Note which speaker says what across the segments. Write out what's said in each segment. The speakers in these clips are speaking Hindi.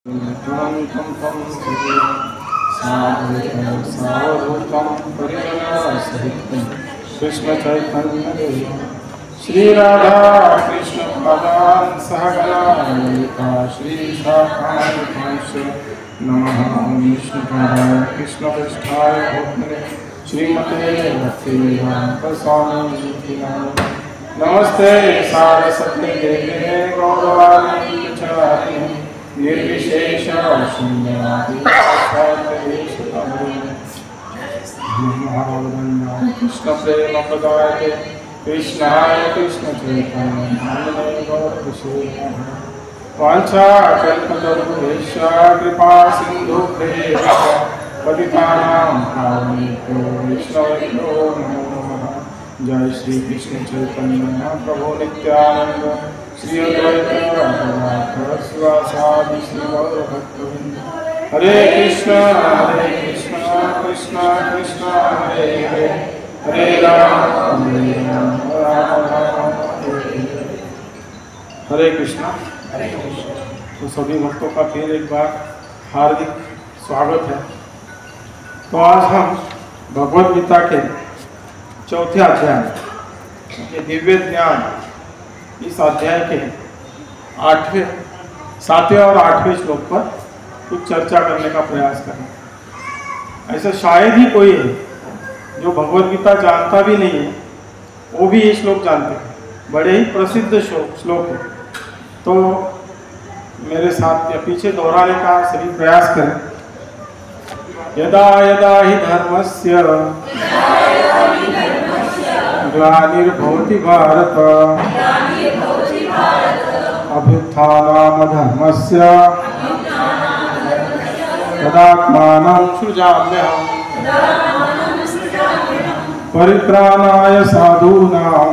Speaker 1: तं सावधूतं परिजनसहितं कृष्णचैतन्यदेवं श्रीराधा कृष्ण पदान् सहगना ललिता श्रीशाखान्वितांश्च नमः विष्णुपादाय कृष्णपृष्ठाय भूतले श्रीमते भक्तिवेदान्तस्वामिनिति नमस्ते सारस्वती देवे गौरवाणी प्रचारिणे निर्विशेष शून्यवादी कृष्ण प्रेम प्रदायते कृष्णाय कृष्ण चैतन्य वाञ्छाकल्पतरुभ्यश्च कृपा सिन्धुभ्येव पतितानां पावनेभ्यो वैष्णवेभ्यो नमो नमः। जय श्री कृष्ण चैतन्य प्रभु नित्यानंद श्री अद्वैत गदाधर शिवासादि श्री गौर भक्तवृंद। हरे कृष्ण कृष्ण कृष्ण हरे हरे हरे राम राम राम हरे कृष्ण। तो सभी भक्तों का फिर एक बार हार्दिक स्वागत है। तो आज हम भगवद गीता के चौथे अध्याय के दिव्य ज्ञान इस अध्याय के 7वें और 8वें श्लोक पर कुछ चर्चा करने का प्रयास करें। ऐसा शायद ही कोई है जो भगवद गीता जानता भी नहीं है, वो भी ये श्लोक जानते हैं। बड़े ही प्रसिद्ध श्लोक है। तो मेरे साथ या पीछे दोहराने का सभी प्रयास करें। यदा यदा हि धर्मस्य ग्लानिर्भवति भारत अभ्युत्थानमधर्मस्य तदात्मानं सृजाम्यहम् परित्राणाय साधूनां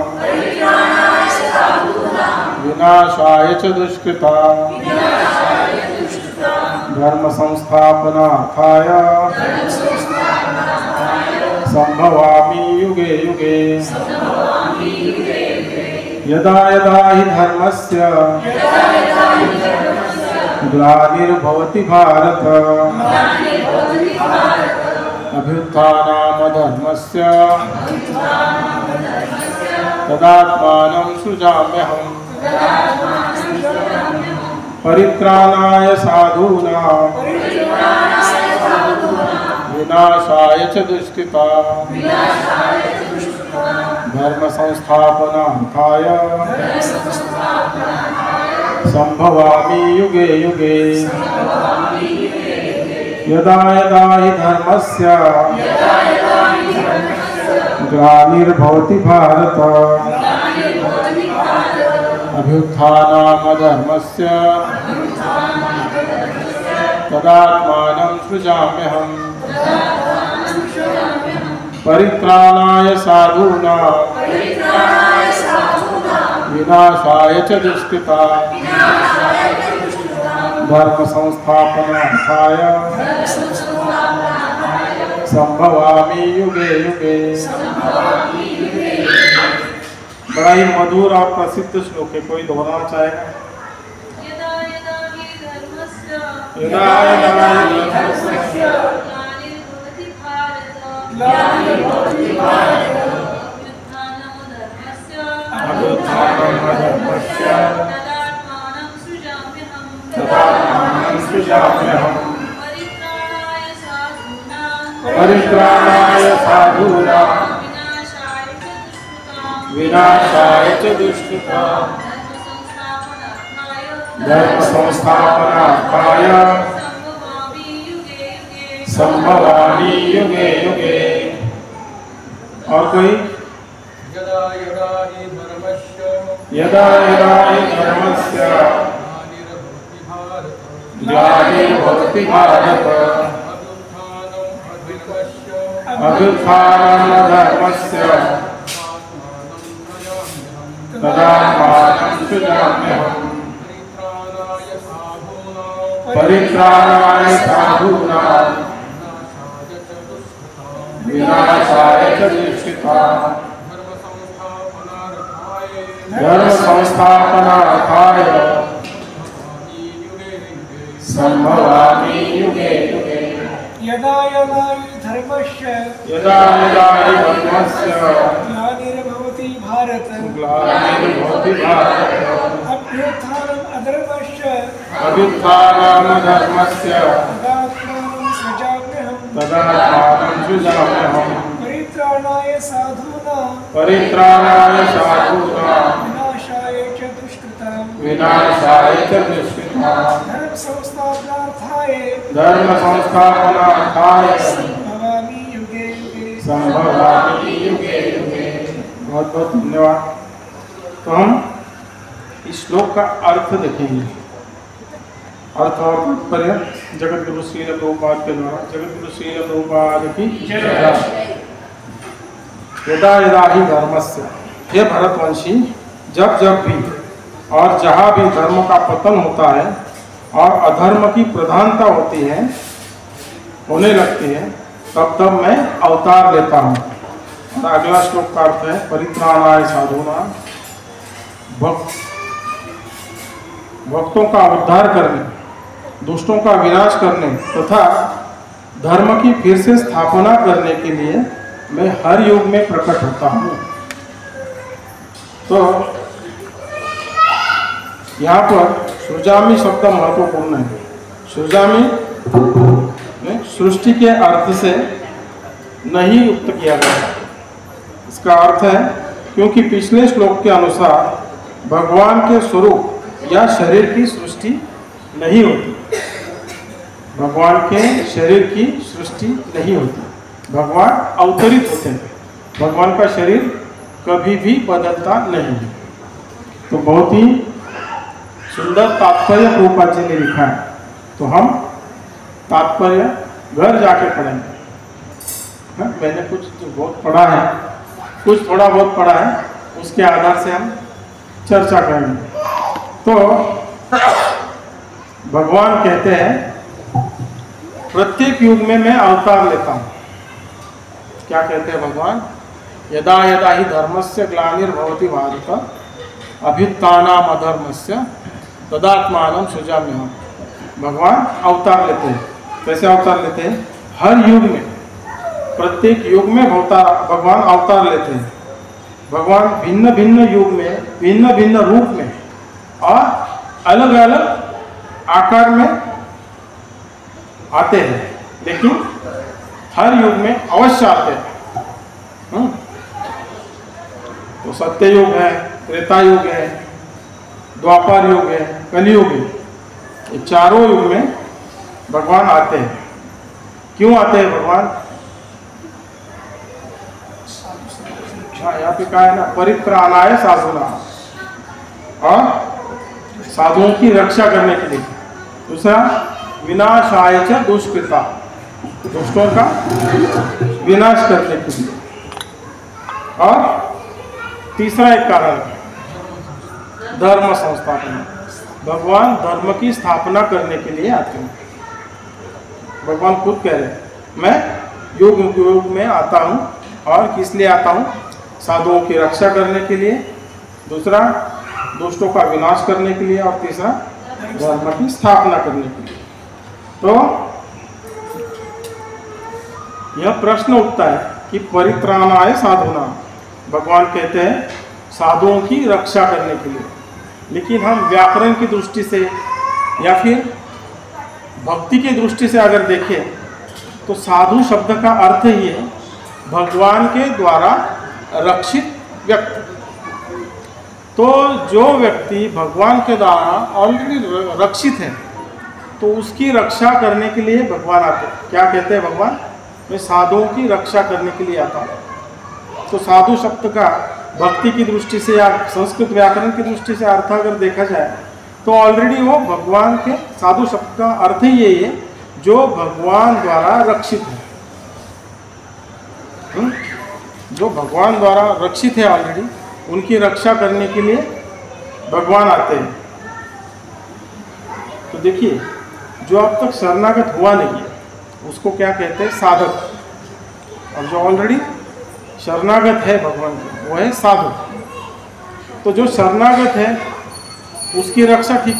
Speaker 1: विनाशाय च दुष्कृतां धर्म संस्थापनार्थाय संभवामि युगे युगे। यदा यदा हि धर्मस्य ग्लानिर्भवति भारत अभ्युत्थानमधर्मस्य तदात्मानं सृजाम्यहम् परित्राणाय साधूनां विनाशाय च दुष्कृतां धर्म संस्थापनार्थाय संभवामि युगे युगे। यदा यदा हि धर्मस्य ग्लानिर्भवति भारत अभ्युत्थानमधर्मस्य तदात्मानं सृजाम्यहम् परित्राणाय साधूनां विनाशाय च दुष्कृतां धर्म संस्थापनार्थाय संभवामि युगे युगे। बड़ा ही मधुर और प्रसिद्ध श्लोक है। कोई दोहराना चाहेगा? यदा यदा हि धर्मस्य अभ्युत्थानमधर्मस्य तदात्मानं सृजाम्यहम् परित्राणाय साधूनां विनाशाय च दुष्कृतां धर्म संस्थापनार्थाय संभवामि युगे युगे। और कोई? यदा यदा हि धर्मस्य ग्लानिर्भवति भारत अभ्युत्थानमधर्मस्य तदात्मानं सृजाम्यहम् परित्राणाय साधूनां विनाशाय च दुष्कृतां धर्म संस्थापनार्थाय संभवामि युगे युगे।
Speaker 2: यदा यदा हि धर्मस्य ग्लानिर्भवति भारत अभ्युत्थानम् अधर्मस्य तदात्मानं सृजाम्यहम् परित्राणाय साधूनां विनाशाय च दुष्कृतां धर्म संस्थापनार्थाय संभवामि युगे युगे।
Speaker 1: बहुत बहुत धन्यवाद। तो हम इस श्लोक का अर्थ देखेंगे। अर्थ और तात्पर्य जगत गुरु श्रील प्रभुपाद के द्वारा। जगत गुरु श्रील प्रभुपाद की यदा यदा ही धर्मस्य, हे भरतवंशी, जब जब भी और जहाँ भी धर्म का पतन होता है और अधर्म की प्रधानता होती है, होने लगती है, तब तब मैं अवतार लेता हूँ। और अगला श्लोक का अर्थ है परित्राणाय साधूनां, भक्तों का उद्धार करने, दुष्टों का विनाश करने तथा धर्म की फिर से स्थापना करने के लिए मैं हर युग में प्रकट होता हूँ। तो यहाँ पर सृजामि शब्द महत्वपूर्ण है। सृजामि सृष्टि के अर्थ से नहीं युक्त किया गया। इसका अर्थ है क्योंकि पिछले श्लोक के अनुसार भगवान के स्वरूप या शरीर की सृष्टि नहीं होती। भगवान के शरीर की सृष्टि नहीं होती, भगवान अवतरित होते हैं। भगवान का शरीर कभी भी बदलता नहीं है। तो बहुत ही सुंदर तात्पर्य प्रभुपाद जी ने लिखा है। तो हम तात्पर्य घर जाके पढ़ेंगे। मैंने कुछ जो बहुत पढ़ा है, कुछ थोड़ा बहुत पढ़ा है, उसके आधार से हम चर्चा करेंगे। तो भगवान कहते हैं प्रत्येक युग में मैं अवतार लेता हूँ। क्या कहते हैं भगवान? यदा यदा ही धर्मस्य ग्लानिर्भवति भारत अभ्युत्थानम् अधर्मस्य तदात्मानं सृजाम्यहम्। भगवान अवतार लेते हैं। कैसे अवतार लेते हैं? हर युग में, प्रत्येक युग में भगवान अवतार लेते हैं। भगवान भिन्न भिन्न युग में, भिन्न भिन्न रूप में और अलग अलग आकार में आते हैं, लेकिन हर युग में अवश्य आते हैं। तो सत्य युग है, त्रेता युग है, द्वापर युग है, कलियुग है। ये चारों युग में भगवान आते हैं। क्यों आते हैं भगवान? यहाँ पे कहा है ना, परित्राणाय साधूनां, और साधुओं की रक्षा करने के लिए। दूसरा विनाशाय च दुष्कृता, दुष्टों का विनाश करने के लिए। और तीसरा एक कारण धर्म संस्थापना, भगवान धर्म की स्थापना करने के लिए आते हैं। भगवान खुद कह रहे हैं मैं युग युग में आता हूँ। और किस लिए आता हूँ? साधुओं की रक्षा करने के लिए, दूसरा दुष्टों का विनाश करने के लिए, और तीसरा धर्म की स्थापना करने के लिए। तो यह प्रश्न उठता है कि परित्राणाय साधूनां, भगवान कहते हैं साधुओं की रक्षा करने के लिए। लेकिन हम व्याकरण की दृष्टि से या फिर भक्ति की दृष्टि से अगर देखें तो साधु शब्द का अर्थ ही है भगवान के द्वारा रक्षित व्यक्ति। तो जो व्यक्ति भगवान के द्वारा ऑलरेडी रक्षित है, तो उसकी रक्षा करने के लिए भगवान आते हैं। क्या कहते हैं भगवान? मैं साधुओं की रक्षा करने के लिए आता हूँ। तो साधु शब्द का भक्ति की दृष्टि से या संस्कृत व्याकरण की दृष्टि से अर्थ अगर देखा जाए तो ऑलरेडी वो भगवान के, साधु शब्द का अर्थ ही यही है जो भगवान द्वारा रक्षित है। जो भगवान द्वारा रक्षित है ऑलरेडी, उनकी रक्षा करने के लिए भगवान आते हैं। तो देखिए, जो अब तक शरणागत हुआ नहीं है उसको क्या कहते हैं? साधक। और जो ऑलरेडी शरणागत है भगवान के, वो है साधु। तो जो शरणागत है उसकी रक्षा ठीक,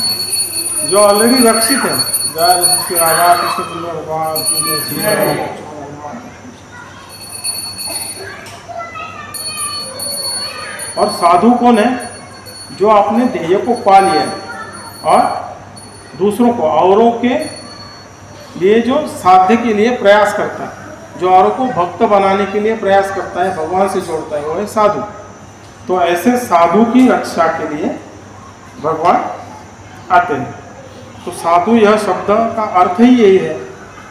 Speaker 1: जो ऑलरेडी रक्षित है जय श्री राधा कृष्ण चंद्र भगवान की जय। श्री राम। और साधु कौन है? जो अपने ध्येय को पा लिया है और दूसरों को, औरों के लिए जो साध्य के लिए प्रयास करता है, जो औरों को भक्त बनाने के लिए प्रयास करता है, भगवान से जोड़ता है, वो है साधु। तो ऐसे साधु की रक्षा के लिए भगवान आते हैं। तो साधु यह शब्द का अर्थ ही यही है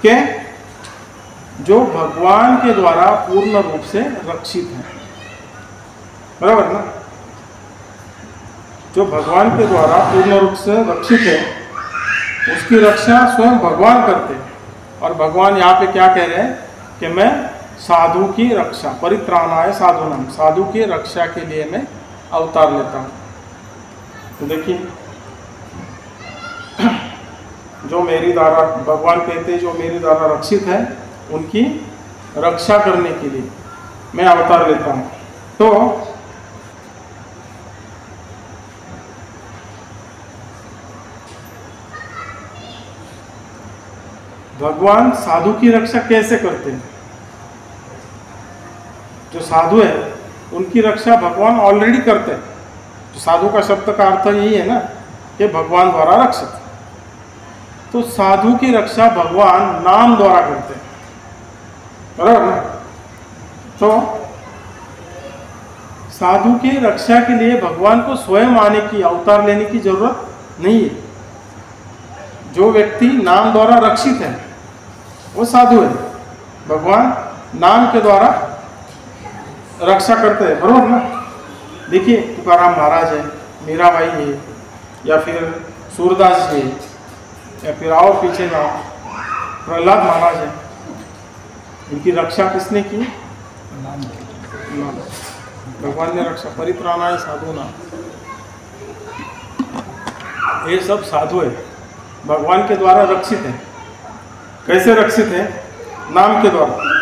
Speaker 1: कि जो भगवान के द्वारा पूर्ण रूप से रक्षित है, बराबर ना? जो भगवान के द्वारा पूर्ण रूप से रक्षित है, उसकी रक्षा स्वयं भगवान करते हैं। और भगवान यहाँ पे क्या कह रहे हैं कि मैं साधु की रक्षा, परित्राणाय साधुनाम, साधु की रक्षा के लिए मैं अवतार लेता हूँ। तो देखिए, जो मेरी द्वारा, भगवान कहते हैं जो मेरे द्वारा रक्षित है, उनकी रक्षा करने के लिए मैं अवतार लेता हूँ। तो भगवान साधु की रक्षा कैसे करते हैं? जो साधु है उनकी रक्षा भगवान ऑलरेडी करते हैं। तो साधु का शब्द का अर्थ यही है ना कि भगवान द्वारा रक्षित। तो साधु की रक्षा भगवान नाम द्वारा करते हैं, बराबर ना? तो साधु की रक्षा के लिए भगवान को स्वयं आने की, अवतार लेने की जरूरत नहीं है। जो व्यक्ति नाम द्वारा रक्षित है वो साधु है। भगवान नाम के द्वारा रक्षा करते हैं, बरोबर ना? देखिए, तुकाराम महाराज है, मीराबाई है, या फिर सूरदास जी है, या फिर आओ पीछे जाओ, प्रहलाद महाराज है। इनकी रक्षा किसने की? भगवान ने रक्षा। परित्राणाय साधुनाम, ये सब साधु है, भगवान के द्वारा रक्षित है। कैसे रक्षित है? नाम के द्वारा।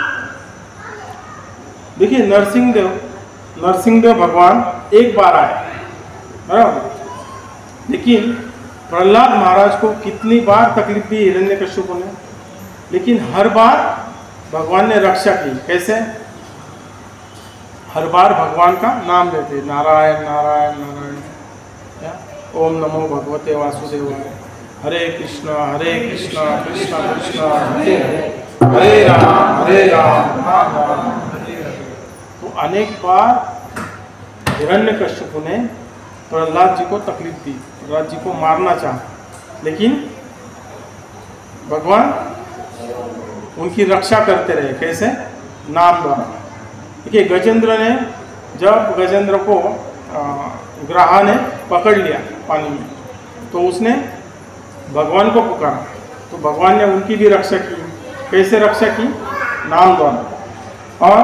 Speaker 1: देखिए, नरसिंहदेव भगवान एक बार आए, बराबर, लेकिन प्रहलाद महाराज को कितनी बार तकलीफ दी हिरण्यकश्यप ने, लेकिन हर बार भगवान ने रक्षा की। कैसे? हर बार भगवान का नाम लेते, नारायण नारायण नारायण, क्या? ओम नमो भगवते वासुदेवाय, हरे कृष्णा कृष्ण कृष्ण हरे हरे, हरे राम राम राम हरे हरे। तो अनेक बार हिरण्यकश्यप ने प्रहलाद जी को तकलीफ दी, प्रहलाद जी को मारना चाहा, लेकिन भगवान उनकी रक्षा करते रहे। कैसे? नाम द्वारा। देखिए, गजेंद्र ने, जब गजेंद्र को ग्राहा ने पकड़ लिया पानी में, तो उसने भगवान को पुकारा, तो भगवान ने उनकी भी रक्षा की। कैसे रक्षा की? नाम द्वारा। और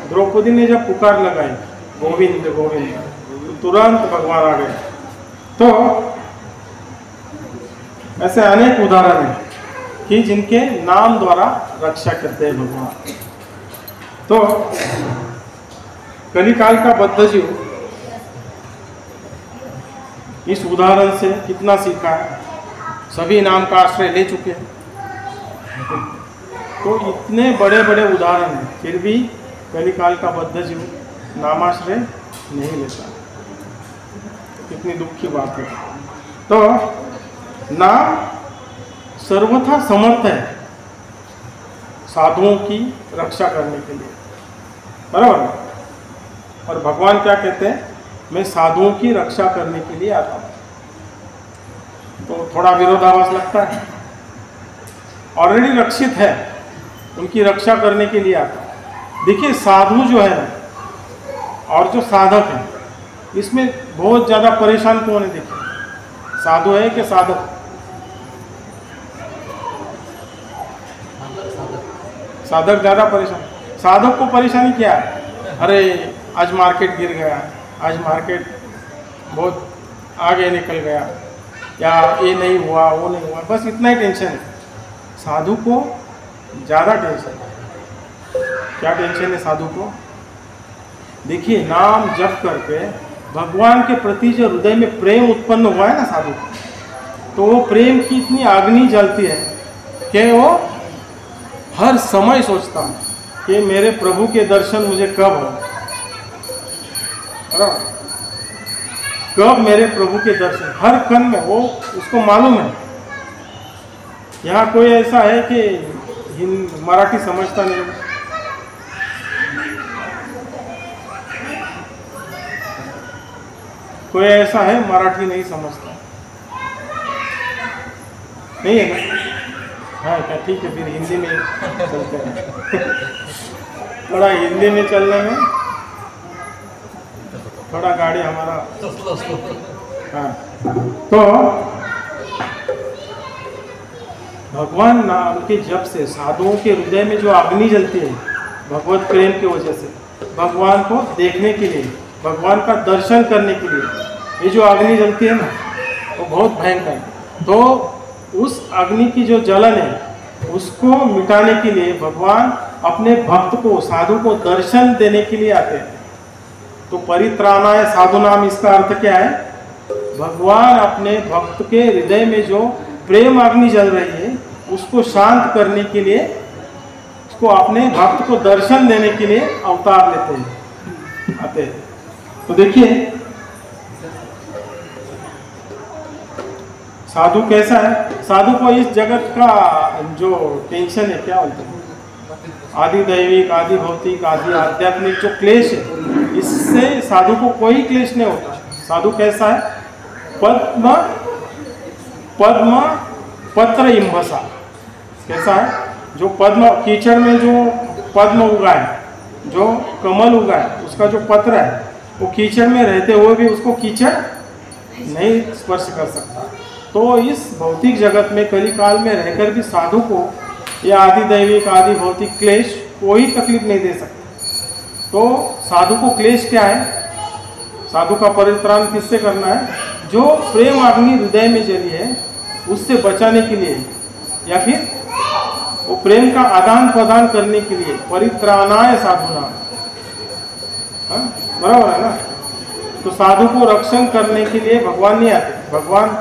Speaker 1: द्रौपदी ने जब पुकार लगाई, गोविंद गोविंद, तो तुरंत भगवान आ गए। तो ऐसे अनेक उदाहरण हैं कि जिनके नाम द्वारा रक्षा करते हैं भगवान। तो कलिकाल का बद्ध जीव इस उदाहरण से कितना सीखा है? सभी नाम का आश्रय ले चुके हैं। तो इतने बड़े बड़े उदाहरण हैं, फिर भी कलिकाल का बद्ध जीव नामाश्रय नहीं लेता। कितनी दुख की बात है। तो नाम सर्वथा समर्थ है साधुओं की रक्षा करने के लिए, बराबर। और भगवान क्या कहते हैं? मैं साधुओं की रक्षा करने के लिए आता हूँ। तो थोड़ा विरोधाभास लगता है। ऑलरेडी रक्षित है, उनकी रक्षा करने के लिए आता है। देखिए, साधु जो है और जो साधक है, इसमें बहुत ज़्यादा परेशान कौन है? देखिए, साधु है कि साधक? साधक ज़्यादा परेशान। साधक को परेशानी क्या है? अरे आज मार्केट गिर गया, आज मार्केट बहुत आगे निकल गया, या ये नहीं हुआ वो नहीं हुआ, बस इतना ही टेंशन है। साधु को ज़्यादा टेंशन है। क्या टेंशन है साधु को? देखिए, नाम जप करके भगवान के प्रति जो हृदय में प्रेम उत्पन्न हुआ है ना साधु को, तो वो प्रेम की इतनी अग्नि जलती है कि वो हर समय सोचता है कि मेरे प्रभु के दर्शन मुझे कब हो, कब मेरे प्रभु के दर्शन, हर कण में वो उसको मालूम है। यहाँ कोई ऐसा है कि मराठी समझता नहीं, कोई ऐसा है मराठी नहीं समझता, नहीं है ना? हाँ क्या, ठीक है, फिर हिंदी में चलते हैं। थोड़ा हिंदी में चलने में थोड़ा गाड़ी हमारा, हाँ। तो भगवान नाम के जप से साधुओं के हृदय में जो अग्नि जलती है भगवत प्रेम की वजह से, भगवान को देखने के लिए, भगवान का दर्शन करने के लिए ये जो अग्नि जलती है ना, वो बहुत भयंकर है। तो उस अग्नि की जो जलन है उसको मिटाने के लिए भगवान अपने भक्त को, साधु को दर्शन देने के लिए आते हैं। तो परित्राणाय साधुनाम, इसका अर्थ क्या है? भगवान अपने भक्त के हृदय में जो प्रेम अग्नि जल रही है उसको शांत करने के लिए, उसको अपने भक्त को दर्शन देने के लिए अवतार लेते हैं, आते हैं। तो देखिए साधु कैसा है? साधु को इस जगत का जो टेंशन है, क्या बोलते हैं, आदि दैविक, आदि भौतिक, आदि आध्यात्मिक जो क्लेश है, इससे साधु को कोई क्लेश नहीं होता। साधु कैसा है? पद्म पद्म पत्र इम्भसा, कैसा है? जो पद्म, कीचड़ में जो पद्म उगा है, जो कमल उगा है, उसका जो पत्र है वो कीचड़ में रहते हुए भी उसको कीचड़ नहीं स्पर्श कर सकता। तो इस भौतिक जगत में कली काल में रहकर भी साधु को यह आदि दैविक, आदि भौतिक क्लेश कोई तकलीफ नहीं दे सकते। तो साधु को क्लेश क्या है? साधु का परित्राण किससे करना है? जो प्रेम अग्नि हृदय में जली है उससे बचाने के लिए, या फिर वो प्रेम का आदान प्रदान करने के लिए। परित्राणाय साधुना, बराबर है ना? तो साधु को रक्षण करने के लिए भगवान नहीं आते। भगवान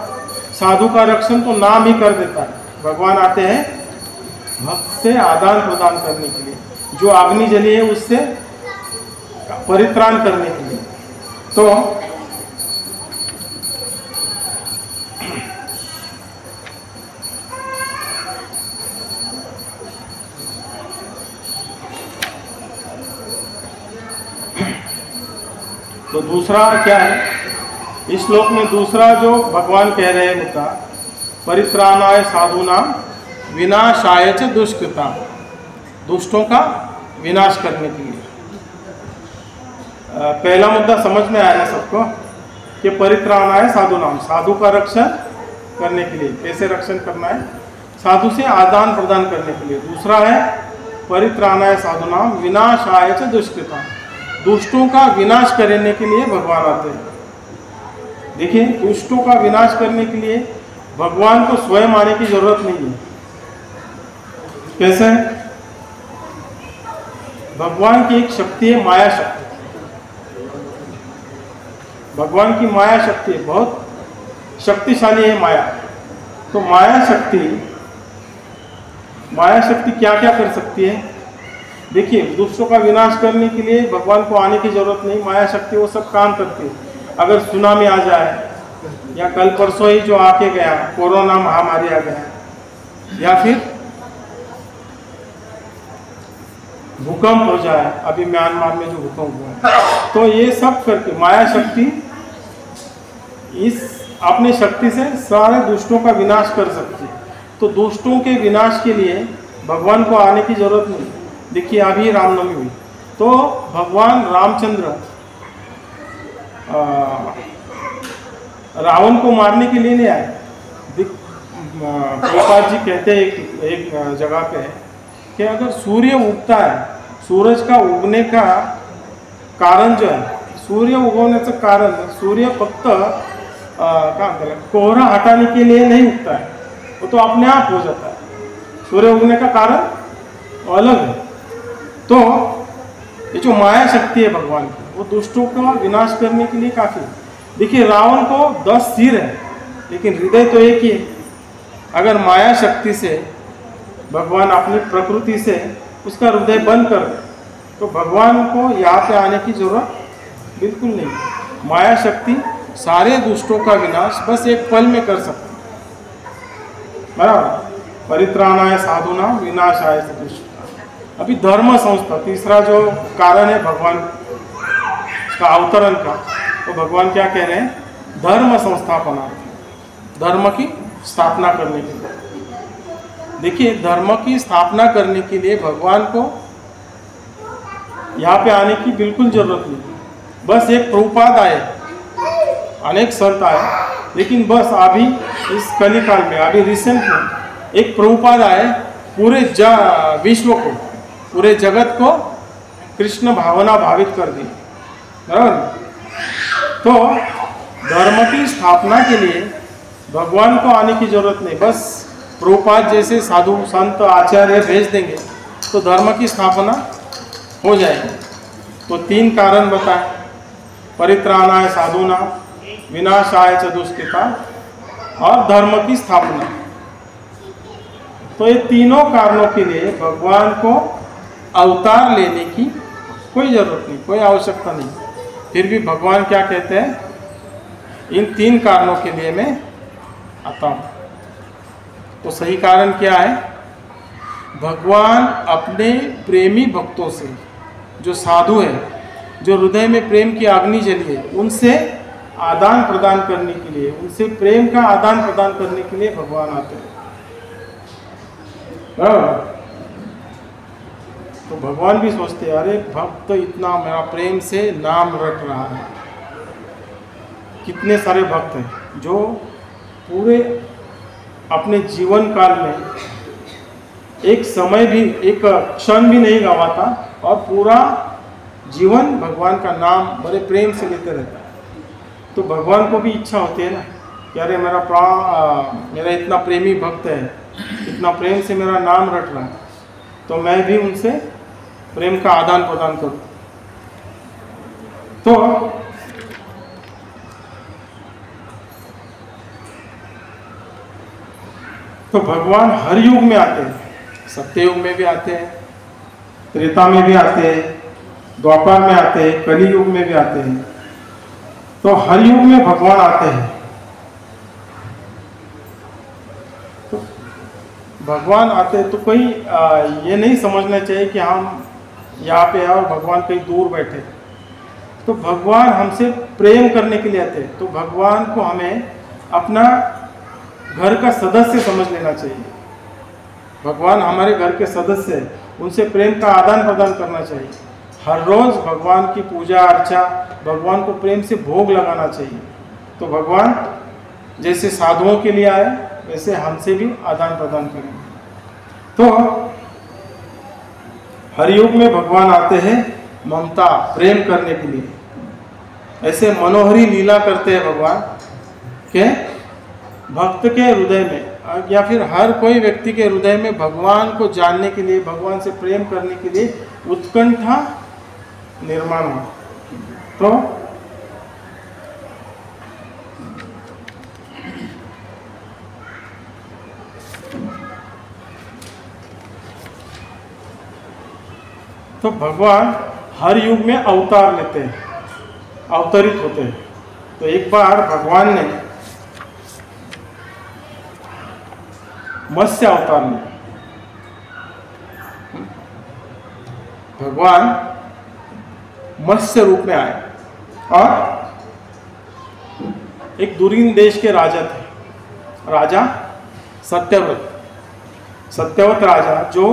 Speaker 1: साधु का रक्षण तो नाम ही कर देता है। भगवान आते हैं भक्त से आदान प्रदान करने के लिए, जो अग्नि जली है उससे परित्राण करने के लिए। तो दूसरा क्या है इस श्लोक में? दूसरा जो भगवान कह रहे हैं मुद्दा, परित्राणाय साधुनाम विनाशाय च दुष्कृता, दुष्टों का विनाश करने के लिए। पहला मुद्दा समझ में आया ना सबको कि परित्राणाय साधुनाम, साधु का रक्षण करने के लिए। कैसे रक्षण करना है? साधु से आदान प्रदान करने के लिए। दूसरा है परित्राणाय साधुनाम विनाशाय च दुष्कृता, दुष्टों का विनाश करने के लिए भगवान आते हैं। देखिए, दुष्टों का विनाश करने के लिए भगवान को स्वयं आने की जरूरत नहीं है। कैसे? भगवान की एक शक्ति है, माया शक्ति। भगवान की माया शक्ति है, बहुत शक्तिशाली है माया। तो माया शक्ति क्या क्या कर सकती है? देखिए, दुष्टों का विनाश करने के लिए भगवान को आने की जरूरत नहीं, माया शक्ति वो सब काम करती है। अगर सुनामी आ जाए, या कल परसों ही जो आके गया कोरोना महामारी आ गया, या फिर भूकंप हो जाए, अभी म्यांमार में जो भूकंप हुआ है, तो ये सब करके माया शक्ति इस अपनी शक्ति से सारे दुष्टों का विनाश कर सकती है। तो दुष्टों के विनाश के लिए भगवान को आने की जरूरत नहीं। देखिए, अभी रामनवमी हुई तो भगवान रामचंद्र रावण को मारने के लिए नहीं आए। प्रभुपाद जी कहते हैं एक जगह पे कि अगर सूर्य उगता है, सूरज का उगने का कारण जो है, सूर्य उगवण्याचं कारण, सूर्य फक्त कोहरा हटाने के लिए नहीं उगता है, वो तो अपने आप हो जाता है। सूर्य उगने का कारण अलग है। तो ये जो माया शक्ति है भगवान की, वो दुष्टों का विनाश करने के लिए काफ़ी है। देखिए, रावण को 10 सिर है, लेकिन हृदय तो एक ही है। अगर माया शक्ति से भगवान अपनी प्रकृति से उसका हृदय बंद कर दे तो भगवान को यहाँ पे आने की जरूरत बिल्कुल नहीं। माया शक्ति सारे दुष्टों का विनाश बस एक पल में कर सकती है, बराबर। परित्राणाय साधुना विनाशाय च दुष्कृता। अभी धर्म संस्था, तीसरा जो कारण है भगवान का अवतरण का, तो भगवान क्या कह रहे हैं? धर्म संस्थापना, धर्म की स्थापना करने के लिए। देखिए, धर्म की स्थापना करने के लिए भगवान को यहाँ पे आने की बिल्कुल जरूरत नहीं। बस एक प्रभुपाद आए, अनेक संत आए, लेकिन बस अभी इस कलिकाल में, अभी रिसेंट में एक प्रभुपाद आए, पूरे विश्व को, पूरे जगत को कृष्ण भावना भावित कर दी, बराबर। तो धर्म की स्थापना के लिए भगवान को आने की जरूरत नहीं, बस प्रभुपाद जैसे साधु संत आचार्य भेज देंगे तो धर्म की स्थापना हो जाएगी। तो 3 कारण बताए, परित्राणाय साधुना विनाशाय च दुष्कृता और धर्म की स्थापना। तो ये तीनों कारणों के लिए भगवान को अवतार लेने की कोई जरूरत नहीं, कोई आवश्यकता नहीं। फिर भी भगवान क्या कहते हैं? इन 3 कारणों के लिए मैं आता हूँ। तो सही कारण क्या है? भगवान अपने प्रेमी भक्तों से, जो साधु है, जो हृदय में प्रेम की अग्नि जली है, उनसे आदान प्रदान करने के लिए, उनसे प्रेम का आदान प्रदान करने के लिए भगवान आते हैं। तो भगवान भी सोचते हैं, अरे भक्त इतना मेरा प्रेम से नाम रट रहा है। कितने सारे भक्त हैं जो पूरे अपने जीवन काल में एक समय भी, एक क्षण भी नहीं गवाता और पूरा जीवन भगवान का नाम बड़े प्रेम से लेते रहता है। तो भगवान को भी इच्छा होती है ना कि अरे मेरा इतना प्रेमी भक्त है, इतना प्रेम से मेरा नाम रट रहा है, तो मैं भी उनसे प्रेम का आदान प्रदान करूं। तो भगवान हर युग में आते हैं, सत्य युग में भी आते हैं, त्रेता में भी आते हैं, द्वापर में आते हैं, कली युग में भी आते हैं। तो हर युग में भगवान आते हैं। तो भगवान आते हैं तो कोई ये नहीं समझना चाहिए कि हम यहाँ पे हैं और भगवान कहीं दूर बैठे। तो भगवान हमसे प्रेम करने के लिए आते हैं। तो भगवान को हमें अपना घर का सदस्य समझ लेना चाहिए। भगवान हमारे घर के सदस्य हैं, उनसे प्रेम का आदान प्रदान करना चाहिए। हर रोज भगवान की पूजा अर्चा, भगवान को प्रेम से भोग लगाना चाहिए। तो भगवान जैसे साधुओं के लिए आए, वैसे हमसे भी आदान प्रदान करेंगे। तो हर युग में भगवान आते हैं ममता, प्रेम करने के लिए। ऐसे मनोहरी लीला करते हैं भगवान के भक्त के हृदय में, या फिर हर कोई व्यक्ति के हृदय में भगवान को जानने के लिए, भगवान से प्रेम करने के लिए उत्कंठा निर्माण हो। तो भगवान हर युग में अवतार लेते हैं, अवतरित होते हैं। तो एक बार भगवान ने मत्स्य अवतार लिया। भगवान मत्स्य रूप में आए और एक दूरीन देश के राजा थे, राजा सत्यव्रत। सत्यव्रत राजा जो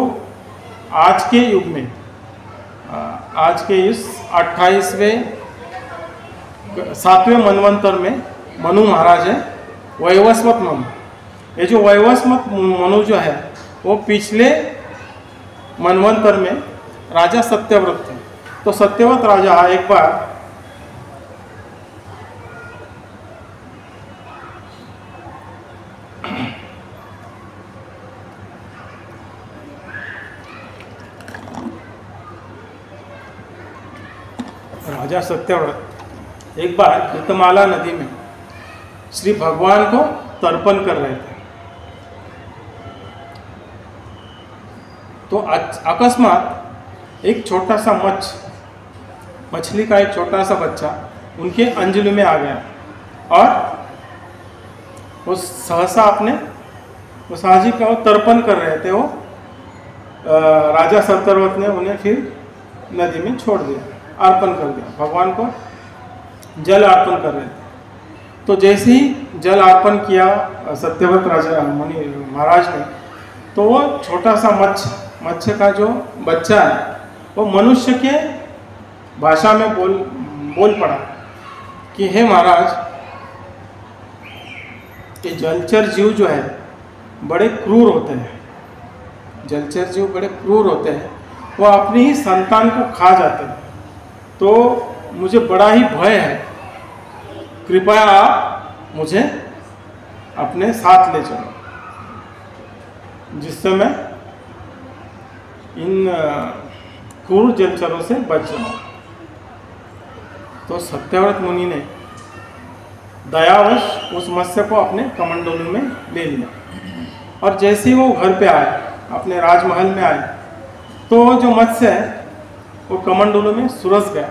Speaker 1: आज के युग में, आज के इस 28वें 7वें मनवंतर में मनु महाराज है, वैवस्वत मनु। ये जो वैवस्वत मनु जो है वो पिछले मनवंतर में राजा सत्यव्रत थे। तो सत्यव्रत राजा एक बार गीतमाला नदी में श्री भगवान को तर्पण कर रहे थे। तो अकस्मात एक छोटा सा मछली का एक छोटा सा बच्चा उनके अंजलि में आ गया और वो सहसा अपने वो साहजी का वो तर्पण कर रहे थे। वो राजा सत्यव्रत ने उन्हें फिर नदी में छोड़ दिया, अर्पण कर दिया, भगवान को जल अर्पण कर रहे थे। तो जैसे ही जल अर्पण किया सत्यव्रत राजा मुनि महाराज ने, तो वो छोटा सा मत्स्य का जो बच्चा है वो मनुष्य के भाषा में बोल पड़ा कि हे महाराज, ये जलचर जीव जो है बड़े क्रूर होते हैं, जलचर जीव बड़े क्रूर होते हैं, वो अपनी ही संतान को खा जाते हैं। तो मुझे बड़ा ही भय है, कृपया आप मुझे अपने साथ ले चलो, जिससे मैं इन क्रूर जलचरों से बच जाऊँ। तो सत्यव्रत मुनि ने दयावश उस मत्स्य को अपने कमंडलू में ले लिया और जैसे ही वो घर पे आए, अपने राजमहल में आए, तो जो मत्स्य है वो कमंडलू में सुरस गया।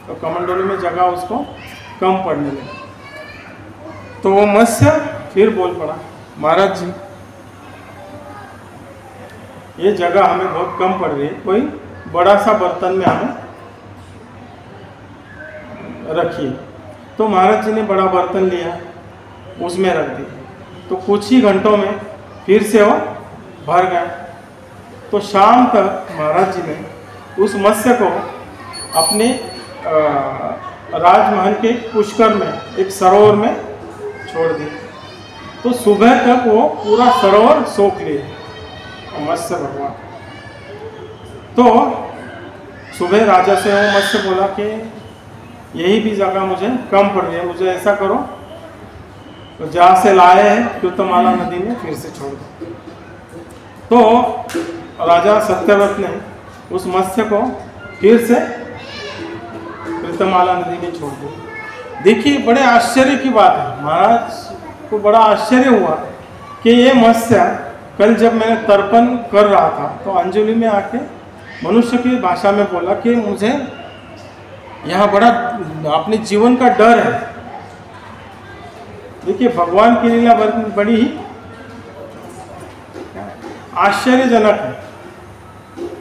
Speaker 1: तो कमंडलू में जगह उसको कम पड़ने लगी। तो वो मत्स्य फिर बोल पड़ा, महाराज जी, ये जगह हमें बहुत कम पड़ रही है, कोई बड़ा सा बर्तन में हमें रखिए। तो महाराज जी ने बड़ा बर्तन लिया, उसमें रख दिया। तो कुछ ही घंटों में फिर से वो भर गया। तो शाम तक महाराज जी ने उस मत्स्य को अपने राजमहल के पुष्कर में, एक सरोवर में छोड़ दिया। तो सुबह तक वो पूरा सरोवर सोख लिए मत्स्य भगवान। तो सुबह राजा से वो मत्स्य बोला कि यही भी जगह मुझे कम पड़ रही है, मुझे ऐसा करो, तो जहाँ से लाए हैं कृतमाला नदी में फिर से छोड़ दो। तो राजा सत्यव्रत ने उस मत्स्य को फिर से कृतमाला नदी में छोड़ दिया। देखिए, बड़े आश्चर्य की बात है, महाराज को बड़ा आश्चर्य हुआ कि ये मत्स्य कल जब मैंने तर्पण कर रहा था तो अंजलि में आके मनुष्य की भाषा में बोला कि मुझे यहाँ बड़ा अपने जीवन का डर है। देखिए, भगवान की लीला बड़ी ही आश्चर्यजनक है।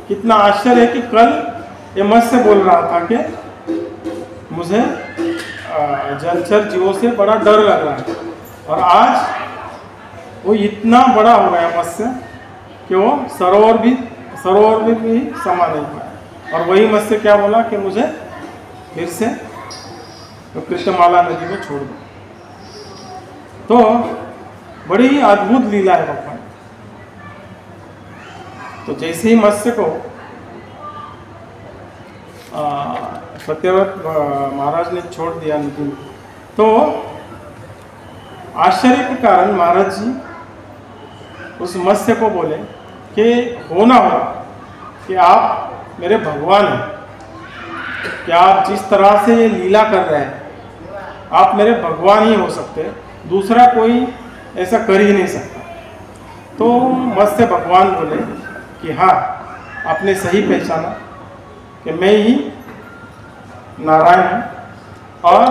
Speaker 1: कितना आश्चर्य है कि कल ये मत्स्य बोल रहा था कि मुझे जलचर जीवों से बड़ा डर लग रहा है, और आज वो इतना बड़ा हो गया मत्स्य कि वो सरोवर में भी समा नहीं पाया। और वही मत्स्य क्या बोला कि मुझे फिर से तो कृतमाला नदी में छोड़ दो। तो बड़ी ही अद्भुत लीला है भगवान। तो जैसे ही मत्स्य को सत्यव्रत महाराज ने छोड़ दिया नदी में, तो आश्चर्य के कारण महाराज जी उस मत्स्य को बोले कि होना होगा कि आप मेरे भगवान हैं, कि आप जिस तरह से ये लीला कर रहे हैं आप मेरे भगवान ही हो सकते हैं, दूसरा कोई ऐसा कर ही नहीं सकता। तो मत्स्य भगवान बोले कि हाँ, आपने सही पहचाना कि मैं ही नारायण हूँ और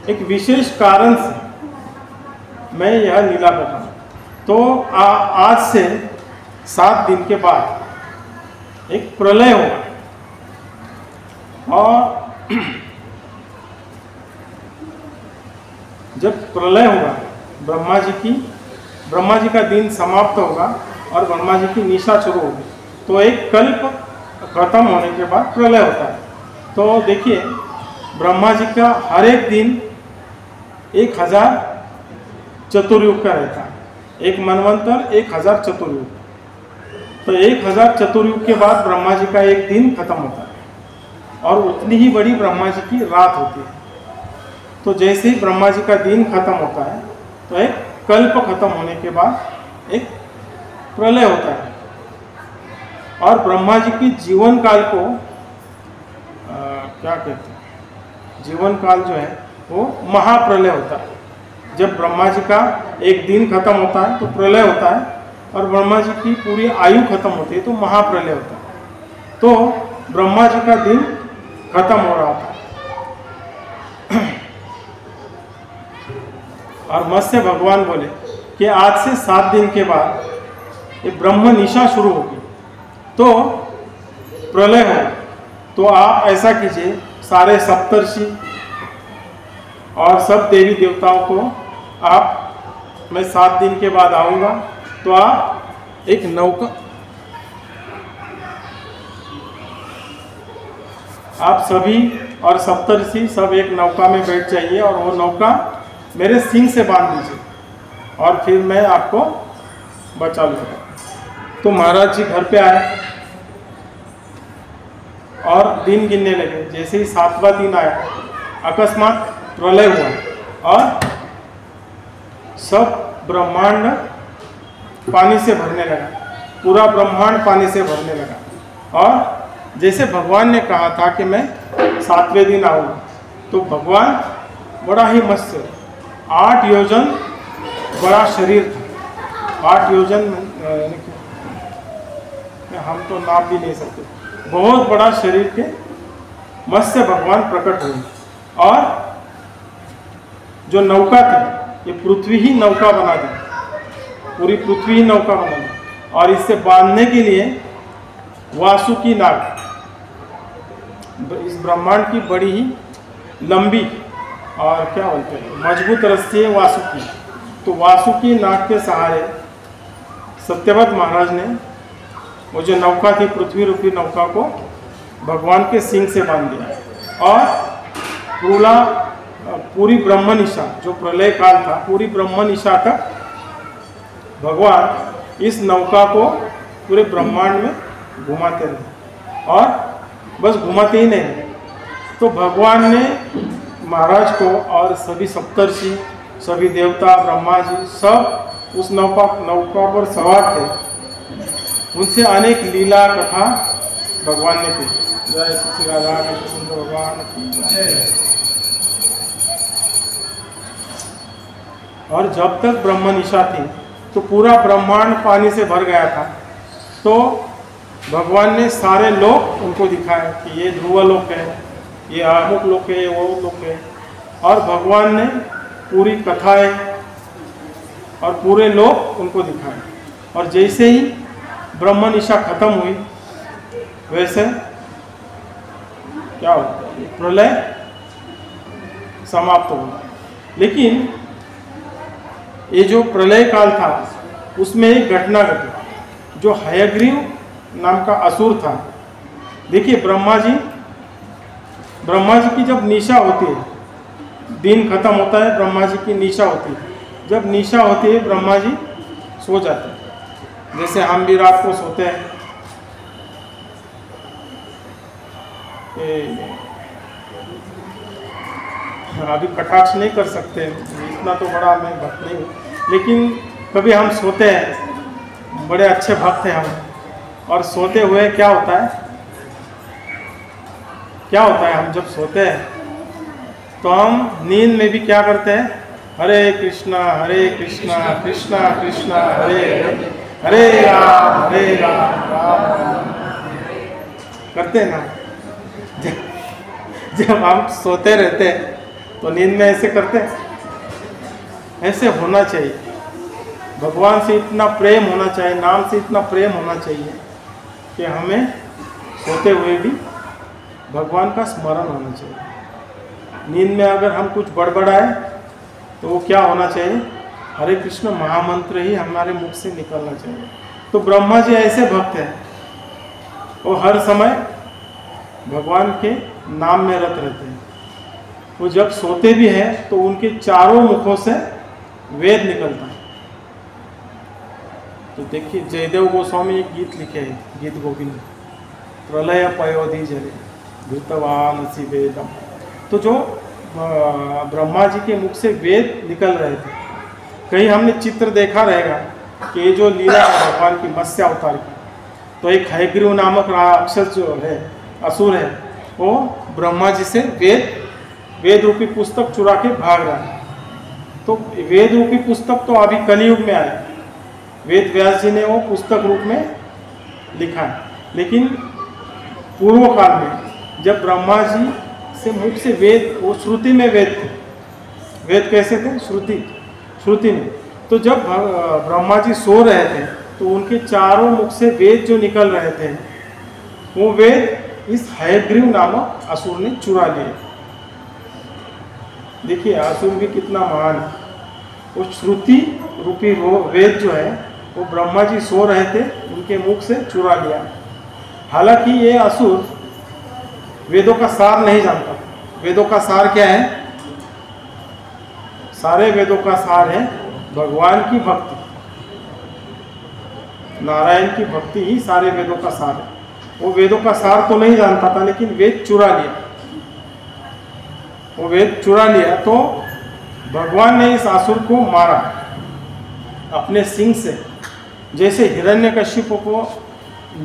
Speaker 1: एक विशेष कारण से मैं यह लीला कर रहा हूँ। तो आज से 7 दिन के बाद एक प्रलय होगा, और जब प्रलय होगा ब्रह्मा जी का दिन समाप्त होगा और ब्रह्मा जी की निशा शुरू होगी। तो एक कल्प खत्म होने के बाद प्रलय होता है। तो देखिए, ब्रह्मा जी का हर एक दिन 1000 चतुर्युग का रहता है, एक मनवंतर 1000 चतुर्युग। तो 1000 चतुर्युग के बाद ब्रह्मा जी का एक दिन खत्म होता है और उतनी ही बड़ी ब्रह्मा जी की रात होती है। तो जैसे ही ब्रह्मा जी का दिन खत्म होता है तो एक कल्प खत्म होने के बाद एक प्रलय होता है, और ब्रह्मा जी की जीवन काल को क्या कहते हैं, जीवन काल जो है वो महाप्रलय होता है। जब ब्रह्मा जी का एक दिन खत्म होता है तो प्रलय होता है, और ब्रह्मा जी की पूरी आयु खत्म होती है तो महाप्रलय होता है। तो ब्रह्मा जी का दिन खत्म हो रहा था और मत्स्य भगवान बोले कि आज से 7 दिन के बाद ये ब्रह्म निशा शुरू होगी, तो प्रलय हो, तो आप ऐसा कीजिए, सारे सप्तर्षि और सब देवी देवताओं को मैं 7 दिन के बाद आऊँगा, तो आप एक नौका, आप सभी और सप्तर्षि सब एक नौका में बैठ जाइए और वो नौका मेरे सिंह से बांध दीजिए और फिर मैं आपको बचा लूँगा। तो महाराज जी घर पे आए और दिन गिनने लगे। जैसे ही 7वां दिन आया, अकस्मात प्रलय हुआ और सब ब्रह्मांड पानी से भरने लगा, पूरा ब्रह्मांड पानी से भरने लगा। और जैसे भगवान ने कहा था कि मैं 7वें दिन आऊँगा, तो भगवान बड़ा ही मस्त 8 योजन बड़ा शरीर था। 8 योजन हम तो नाप भी नहीं सकते, बहुत बड़ा शरीर के मत्स्य भगवान प्रकट हुए। और जो नौका थी ये पृथ्वी ही नौका बना दी, पूरी पृथ्वी ही नौका बना दी। और इससे बांधने के लिए वासुकी नाग, इस ब्रह्मांड की बड़ी ही लंबी और क्या बोलते हैं मजबूत रस्सी है वासुकी। तो वासुकी नाग के सहारे सत्यव्रत महाराज ने वो जो नौका थी, पृथ्वी रूपी नौका को भगवान के सिंह से बांध दिया। और पूरी ब्रह्मनिशा, जो प्रलय काल था, पूरी ब्रह्मनिशा तक भगवान इस नौका को पूरे ब्रह्मांड में घुमाते रहे। और बस घुमाते ही नहीं, तो भगवान ने महाराज को और सभी सप्तर्षि, सभी देवता, ब्रह्मा जी सब उस नौका पर सवार थे। उनसे अनेक लीला कथा भगवान ने की। जय श्री राधा कृष्ण भगवान की जय। और जब तक ब्रह्मनिशा थी तो पूरा ब्रह्मांड पानी से भर गया था। तो भगवान ने सारे लोक उनको दिखाए कि ये ध्रुव लोक है, ये अमुक लोक है, वो लोक है। और भगवान ने पूरी कथाएं और पूरे लोक उनको दिखाए। और जैसे ही ब्रह्मनिशा खत्म हुई, वैसे क्या होता है, प्रलय समाप्त हो गया। लेकिन ये जो प्रलय काल था उसमें एक घटना घटी। जो हयग्रीव नाम का असुर था, देखिए ब्रह्मा जी की जब निशा होती है, दिन खत्म होता है, ब्रह्मा जी की निशा होती है। जब निशा होती है ब्रह्मा जी सो जाते हैं, जैसे हम भी रात को सोते हैं। अभी कटाक्ष नहीं कर सकते, इतना तो बड़ा मैं भक्त नहीं हूँ, लेकिन कभी हम सोते हैं, बड़े अच्छे भक्त हैं हम, और सोते हुए क्या होता है, हम जब सोते हैं तो हम नींद में भी क्या करते हैं, हरे कृष्णा कृष्णा कृष्णा हरे राम करते हैं ना। जब हम सोते रहते हैं तो नींद में ऐसे करते हैं। ऐसे होना चाहिए, भगवान से इतना प्रेम होना चाहिए, नाम से इतना प्रेम होना चाहिए कि हमें सोते हुए भी भगवान का स्मरण होना चाहिए। नींद में अगर हम कुछ बड़बड़ाए तो वो क्या होना चाहिए, हरे कृष्ण महामंत्र ही हमारे मुख से निकलना चाहिए। तो ब्रह्मा जी ऐसे भक्त हैं, वो हर समय भगवान के नाम में रत रहते हैं। वो जब सोते भी हैं तो उनके चारों मुखों से वेद निकलता है। तो देखिए जयदेव गोस्वामी एक गीत लिखे हैं, गीत गोविंद, प्रलय पयोधि जले धृतवानसि वेदम। तो जो ब्रह्मा जी के मुख से वेद निकल रहे थे, कहीं हमने चित्र देखा रहेगा कि ये जो लीला है भगवान की मत्स्य अवतार की, तो एक हयग्रीव नामक राक्षस जो है, असुर है, वो ब्रह्मा जी से वेद रूपी पुस्तक चुरा के भाग रहा है। तो वेद रूपी पुस्तक तो अभी कलयुग में आया, वेद व्यास जी ने वो पुस्तक रूप में लिखा है। लेकिन पूर्व काल में जब ब्रह्मा जी से मुख से वेद, वो श्रुति में वेद थे, वेद कैसे थे? श्रुति में। तो जब ब्रह्मा जी सो रहे थे तो उनके चारों मुख से वेद जो निकल रहे थे, वो वेद इस हयग्रीव नामक असुर ने चुरा लिए। देखिए असुर भी कितना महान है। वो श्रुति रूपी वेद जो है वो ब्रह्मा जी सो रहे थे, उनके मुख से चुरा लिया। हालांकि ये असुर वेदों का सार नहीं जानता। वेदों का सार क्या है? सारे वेदों का सार है भगवान की भक्ति, नारायण की भक्ति ही सारे वेदों का सार है। वो वेदों का सार तो नहीं जानता था, लेकिन वेद चुरा लिया। वो वेद चुरा लिया तो भगवान ने इस असुर को मारा अपने सिंह से। जैसे हिरण्यकश्यप को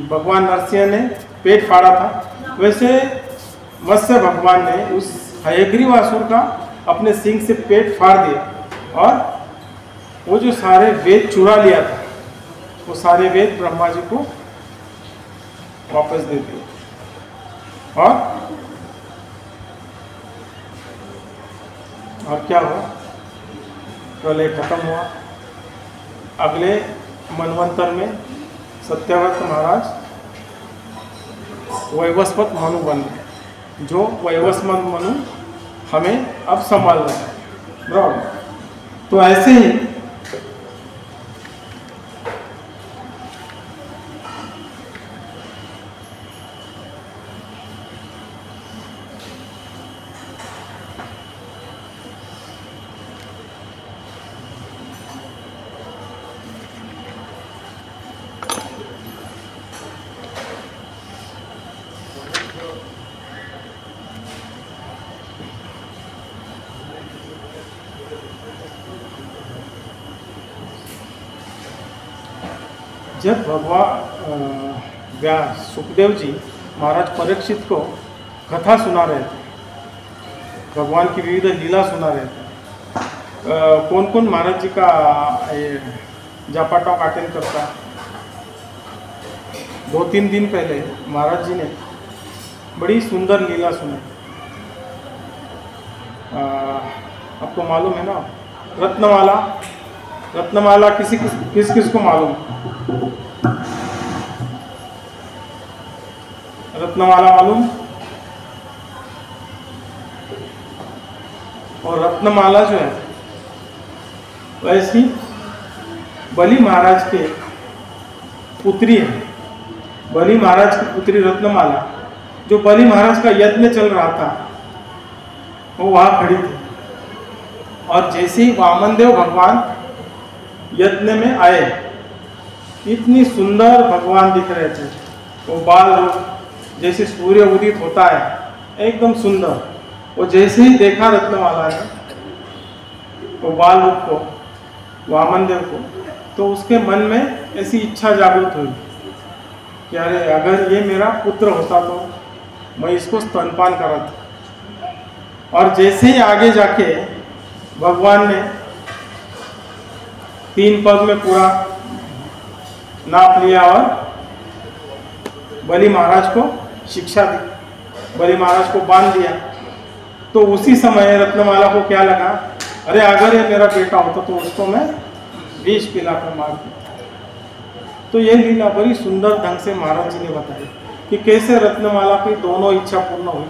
Speaker 1: भगवान नरसिंह ने पेट फाड़ा था, वैसे मत्स्य भगवान ने उस हयग्रीव असुर का अपने सिंह से पेट फाड़ दिया और वो जो सारे वेद चुरा लिया था, वो सारे वेद ब्रह्मा जी को वापस दे दिए और क्या हुआ? प्रलय खत्म हुआ। अगले मनवंतर में सत्यव्रत महाराज वैवस्वत मनु बन गए, जो वैवस्वत मनु हमें अब संभाल रहे हैं। बराबर। तो ऐसे ही जब भगवान व्यास सुखदेव जी महाराज परीक्षित को कथा सुना रहे थे, भगवान की विविध लीला सुना रहे थे, कौन कौन महाराज जी का जापा टॉक अटेंड करता? 2-3 दिन पहले महाराज जी ने बड़ी सुंदर लीला सुनाई। आपको मालूम है ना रत्नमाला? रत्नमाला किस किस को मालूम? रत्नमाला मालूम? और रत्नमाला जो है वैसी बलि महाराज के पुत्री है। बलि महाराज की पुत्री रत्नमाला, जो बलि महाराज का यज्ञ चल रहा था, वो वहां खड़ी थी। और जैसे ही वामनदेव भगवान यज्ञ में आए, इतनी सुंदर भगवान दिख रहे थे। वो बाल रूप जैसे सूर्य उदित होता है, एकदम सुंदर। वो जैसे ही देखा रत्नमाला ने वो बाल रूप को, वामनदेव को, तो उसके मन में ऐसी इच्छा जागृत हुई कि अरे अगर ये मेरा पुत्र होता तो मैं इसको स्तनपान कराता। और जैसे ही आगे जाके भगवान ने 3 पग में पूरा नाप लिया और बलि महाराज को शिक्षा दी, बलि महाराज को बांध दिया। तो उसी समय रत्नमाला को क्या लगा, अरे अगर ये मेरा बेटा होता तो उसको मैं विष पिलाकर मार दूं। तो ये लीला बड़ी सुंदर ढंग से महाराज जी ने बताई कि कैसे रत्नमाला की दोनों इच्छा पूर्ण हुई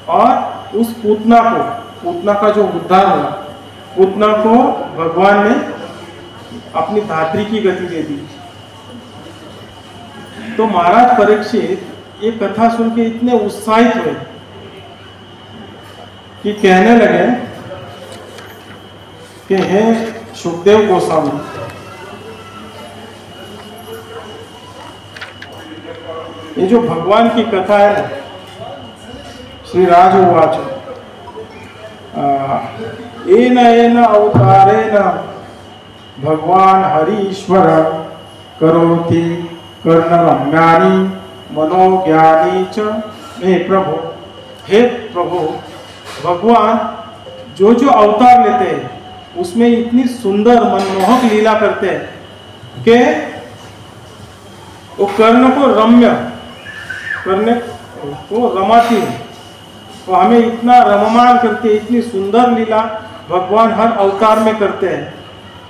Speaker 1: और उस पूतना का जो उद्धार हुआ, पूतना को भगवान ने अपनी धात्री की गति दे दी। तो महाराज परीक्षित ये कथा सुन के इतने उत्साहित हुए कि कहने लगे कि हे सुखदेव गोस्वामी, ये जो भगवान की कथा है ना, श्री राजोवाच एन अवतारेण भगवान हरीश्वर करोति कर्णरम्यानि मनोज्ञानी च मे प्रभु। हे प्रभु, भगवान जो अवतार लेते हैं उसमें इतनी सुंदर मनमोहक लीला करते हैं कि वो कर्ण को रम्य करने को रमाती है। तो हमें इतना रममान करते, इतनी सुंदर लीला भगवान हर अवतार में करते हैं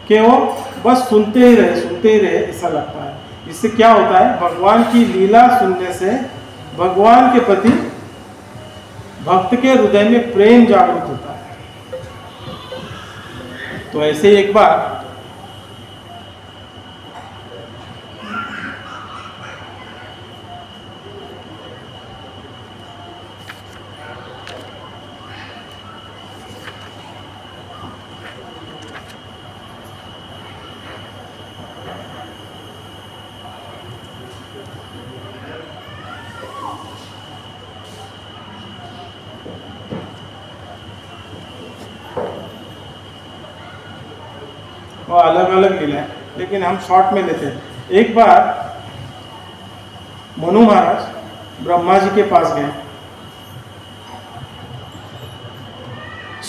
Speaker 1: कि वो बस सुनते ही रहे ऐसा लगता है। इससे क्या होता है, भगवान की लीला सुनने से भगवान के प्रति भक्त के हृदय में प्रेम जागृत होता है। तो ऐसे ही एक बार वो अलग अलग लीला है, लेकिन हम शॉर्ट में लेते हैं। एक बार मनु महाराज ब्रह्मा जी के पास गए,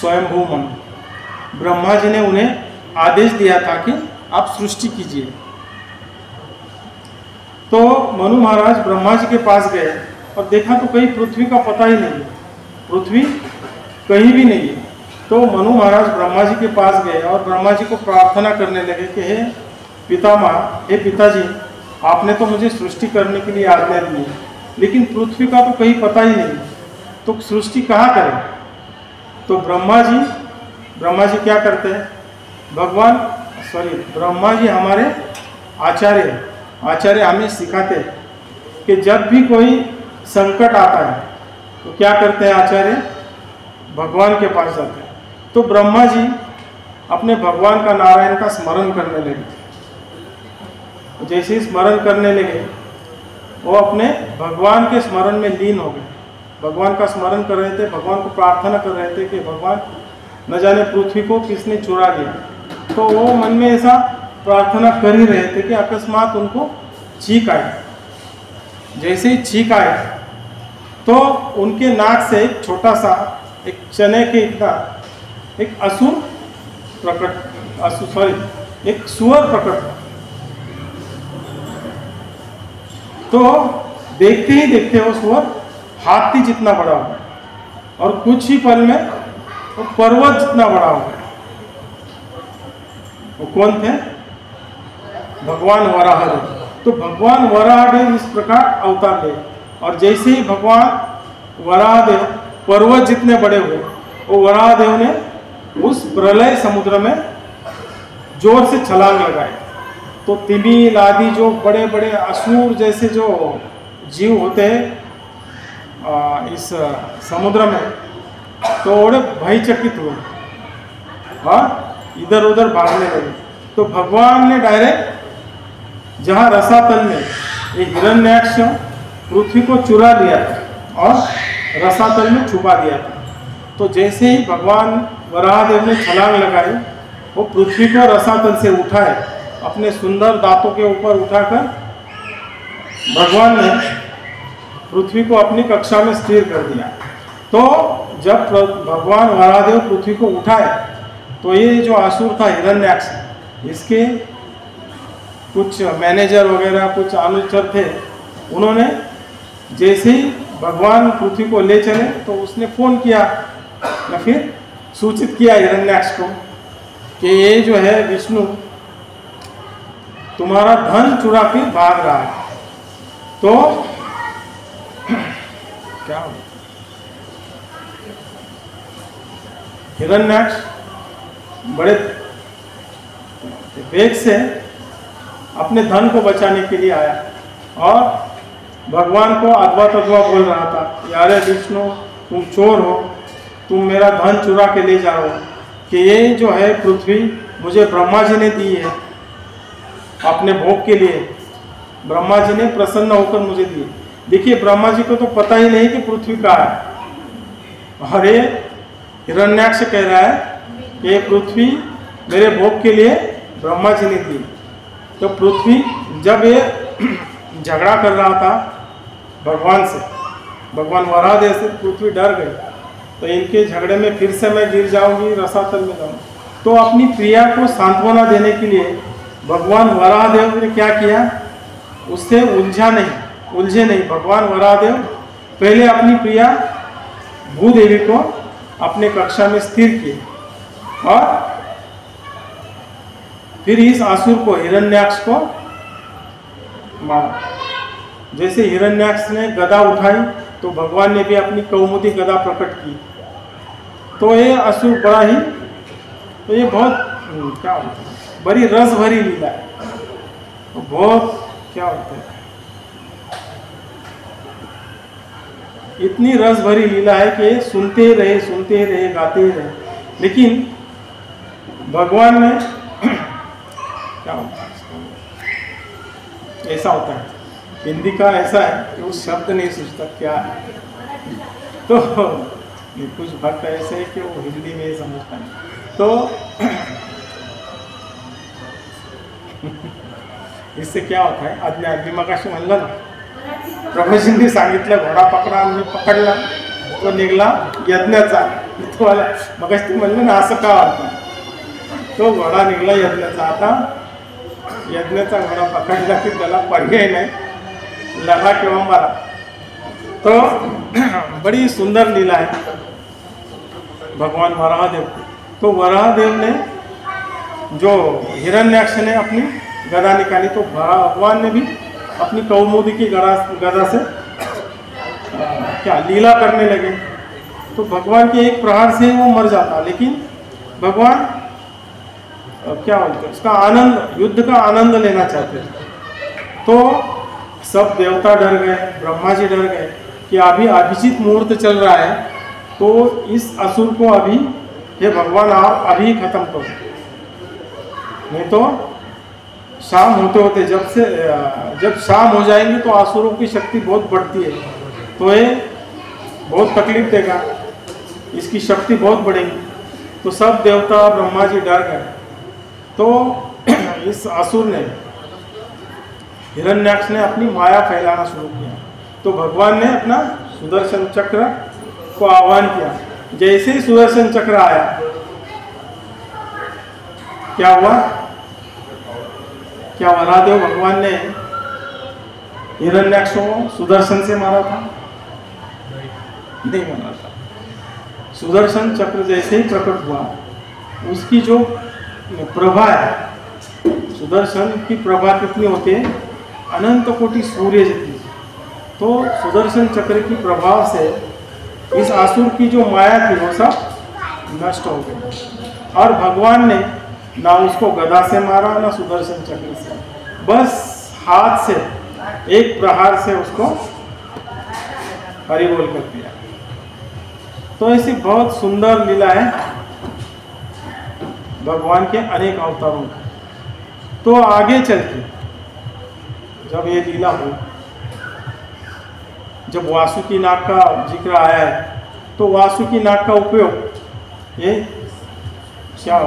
Speaker 1: स्वयंभू मनु। ब्रह्मा जी ने उन्हें आदेश दिया था कि आप सृष्टि कीजिए। तो मनु महाराज ब्रह्मा जी के पास गए और देखा तो कहीं पृथ्वी का पता ही नहीं है, पृथ्वी कहीं भी नहीं है। तो मनु महाराज ब्रह्मा जी के पास गए और ब्रह्मा जी को प्रार्थना करने लगे कि हे पितामह, हे पिताजी, आपने तो मुझे सृष्टि करने के लिए आज्ञा दी है, लेकिन पृथ्वी का तो कहीं पता ही नहीं, तो सृष्टि कहाँ करें। तो ब्रह्मा जी क्या करते हैं, ब्रह्मा जी हमारे आचार्य हमें सिखाते हैं कि जब भी कोई संकट आता है तो क्या करते हैं आचार्य, भगवान के पास जाते हैं। तो ब्रह्मा जी अपने भगवान का, नारायण का स्मरण करने लगे। जैसे ही स्मरण करने लगे वो अपने भगवान के स्मरण में लीन हो गए। भगवान का स्मरण कर रहे थे, भगवान को प्रार्थना कर रहे थे कि भगवान न जाने पृथ्वी को किसने चुरा लिया। तो वो मन में ऐसा प्रार्थना कर ही रहे थे कि अकस्मात उनको छींक आई। जैसे ही छींक आए तो उनके नाक से एक छोटा सा, एक चने के इतना एक एक सुअर प्रकट। तो देखते ही देखते वो सुअर हाथी जितना बड़ा हो गया और कुछ ही पल में वो पर्वत जितना बड़ा हो गया। वो कौन थे, भगवान वराहदेव। तो भगवान वराहदेव इस प्रकार अवतार ले, और जैसे ही भगवान वराहदेव पर्वत जितने बड़े हुए, वो वराहदेव ने उस प्रलय समुद्र में जोर से छलांग लगाए। तो तिमिल आदि जो बड़े बड़े असुर जैसे जो जीव होते हैं इस समुद्र में, तो बड़े भयचकित हुए और इधर उधर भागने लगे। तो भगवान ने डायरेक्ट जहाँ रसातल में एक हिरण्याक्ष पृथ्वी को चुरा लिया था और रसातल में छुपा दिया था। तो जैसे ही भगवान वराहदेव ने छलांग लगाई, वो पृथ्वी को रसातल से उठाए, अपने सुंदर दांतों के ऊपर उठाकर भगवान ने पृथ्वी को अपनी कक्षा में स्थिर कर दिया। तो जब भगवान वराहदेव पृथ्वी को उठाए तो ये जो असुर था हिरण्याक्ष, इसके कुछ मैनेजर वगैरह कुछ अनुचर थे, उन्होंने जैसे ही भगवान पृथ्वी को ले चले तो उसने फोन किया या फिर सूचित किया हिरण्याक्ष को कि ये जो है विष्णु तुम्हारा धन चुरा के भाग रहा है। तो क्या हो, हिरण्याक्ष बड़े वेग से अपने धन को बचाने के लिए आया और भगवान को अधवा तधवा बोल रहा था, यारे विष्णु तुम चोर हो, तुम मेरा धन चुरा के ले जाओ, कि ये जो है पृथ्वी मुझे ब्रह्मा जी ने दी है अपने भोग के लिए, ब्रह्मा जी ने प्रसन्न होकर मुझे दी। देखिए ब्रह्मा जी को तो पता ही नहीं कि पृथ्वी कहाँ है, और ये हिरण्याक्ष कह रहा है कि ये पृथ्वी मेरे भोग के लिए ब्रह्मा जी ने दी। तो पृथ्वी जब ये झगड़ा कर रहा था भगवान से, भगवान वराहदेव से, पृथ्वी डर गई। तो इनके झगड़े में फिर से मैं गिर जाऊंगी, रसातल में जाऊंगी। तो अपनी प्रिया को सांत्वना देने के लिए भगवान वराहदेव ने क्या किया, उससे उलझे नहीं। भगवान वराहदेव पहले अपनी प्रिया भूदेवी को अपने कक्षा में स्थिर किए और फिर इस असुर को, हिरण्याक्ष को मारा। जैसे हिरण्याक्ष ने गदा उठाई तो भगवान ने भी अपनी कौमुदी गदा प्रकट की। तो ये असुर बड़ा ही, तो ये बहुत क्या होता है, बड़ी रस भरी लीला है। तो बहुत क्या होता है, इतनी रस भरी लीला है कि सुनते रहे गाते रहे। लेकिन भगवान ने क्या होता है, ऐसा होता है, हिंदी का ऐसा है कि वो शब्द नहीं सोचता क्या है। तो कुछ भक्त ऐसे है कि वो हिंदी में ही समझता है। तो इससे क्या होता है, आदमी मगाशी म्हणलं ना, प्रभूजींनी सांगितलं घोडा पकडा आणि पकडला तो निघला यज्ञाचा। तुम्हाला मगाशी म्हणलं ना असं का होतं, तो घोडा निघला यज्ञाचा। आता यज्ञाचा घोडा पकडला की त्याला पर्याय नाही, लढा किंवा मारा। तो बड़ी सुंदर लीला है भगवान वराहदेव। तो वराहदेव ने जो हिरण्याक्ष ने अपनी गदा निकाली, तो भगवान ने भी अपनी कौमुदी की गदा से क्या लीला करने लगे। तो भगवान के एक प्रहार से वो मर जाता, लेकिन भगवान क्या बोलते हैं, उसका आनंद, युद्ध का आनंद लेना चाहते थे। तो सब देवता डर गए, ब्रह्मा जी डर गए कि अभी अभिजीत मुहूर्त चल रहा है, तो इस असुर को अभी, हे भगवान आप अभी खत्म करो, नहीं तो शाम होते होते जब शाम हो जाएगी तो असुरों की शक्ति बहुत बढ़ती है, तो ये बहुत तकलीफ देगा, इसकी शक्ति बहुत बढ़ेगी। तो सब देवता ब्रह्मा जी डर गए। तो इस असुर ने, हिरण्याक्ष ने अपनी माया फैलाना शुरू किया। तो भगवान ने अपना सुदर्शन चक्र को आह्वान किया। जैसे ही सुदर्शन चक्र आया, क्या हुआ, क्या वराहदेव भगवान ने हिरण्याक्ष को सुदर्शन से मारा था? नहीं मारा था। सुदर्शन चक्र जैसे ही प्रकट हुआ, उसकी जो प्रभा है, सुदर्शन की प्रभा कितनी होती है, अनंत कोटि सूर्य जितनी। तो सुदर्शन चक्र की प्रभाव से इस असुर की जो माया थी वो सब नष्ट हो गई। और भगवान ने ना उसको गदा से मारा ना सुदर्शन चक्र से, बस हाथ से एक प्रहार से उसको हरिबोल कर दिया। तो ऐसी बहुत सुंदर लीला है भगवान के अनेक अवतारों की। तो आगे चल के जब ये लीला हुई, जब वासुकी नाग का जिक्र आया है, तो वासुकी नाग का उपयोग ये क्या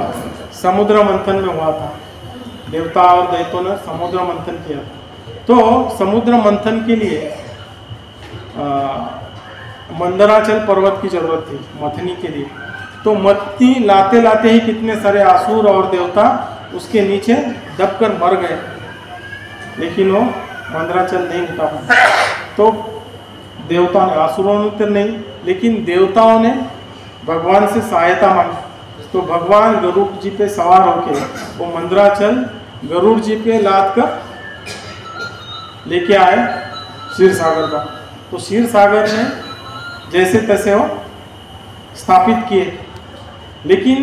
Speaker 1: समुद्र मंथन में हुआ था। देवता और दैत्यों ने समुद्र मंथन किया था। तो समुद्र मंथन के लिए मंदराचल पर्वत की जरूरत थी मथनी के लिए। तो मथनी लाते लाते ही कितने सारे असुर और देवता उसके नीचे दबकर मर गए, लेकिन वो मंदराचल नहीं उठा पाया। तो देवताओं ने, असुरों ने तो नहीं, लेकिन देवताओं ने भगवान से सहायता मांगी। तो भगवान गरुड़ जी पे सवार होके वो मंदराचल गरुड़ जी पे लाद कर लेके आए क्षीर सागर का। तो क्षीर सागर ने जैसे तैसे वो स्थापित किए, लेकिन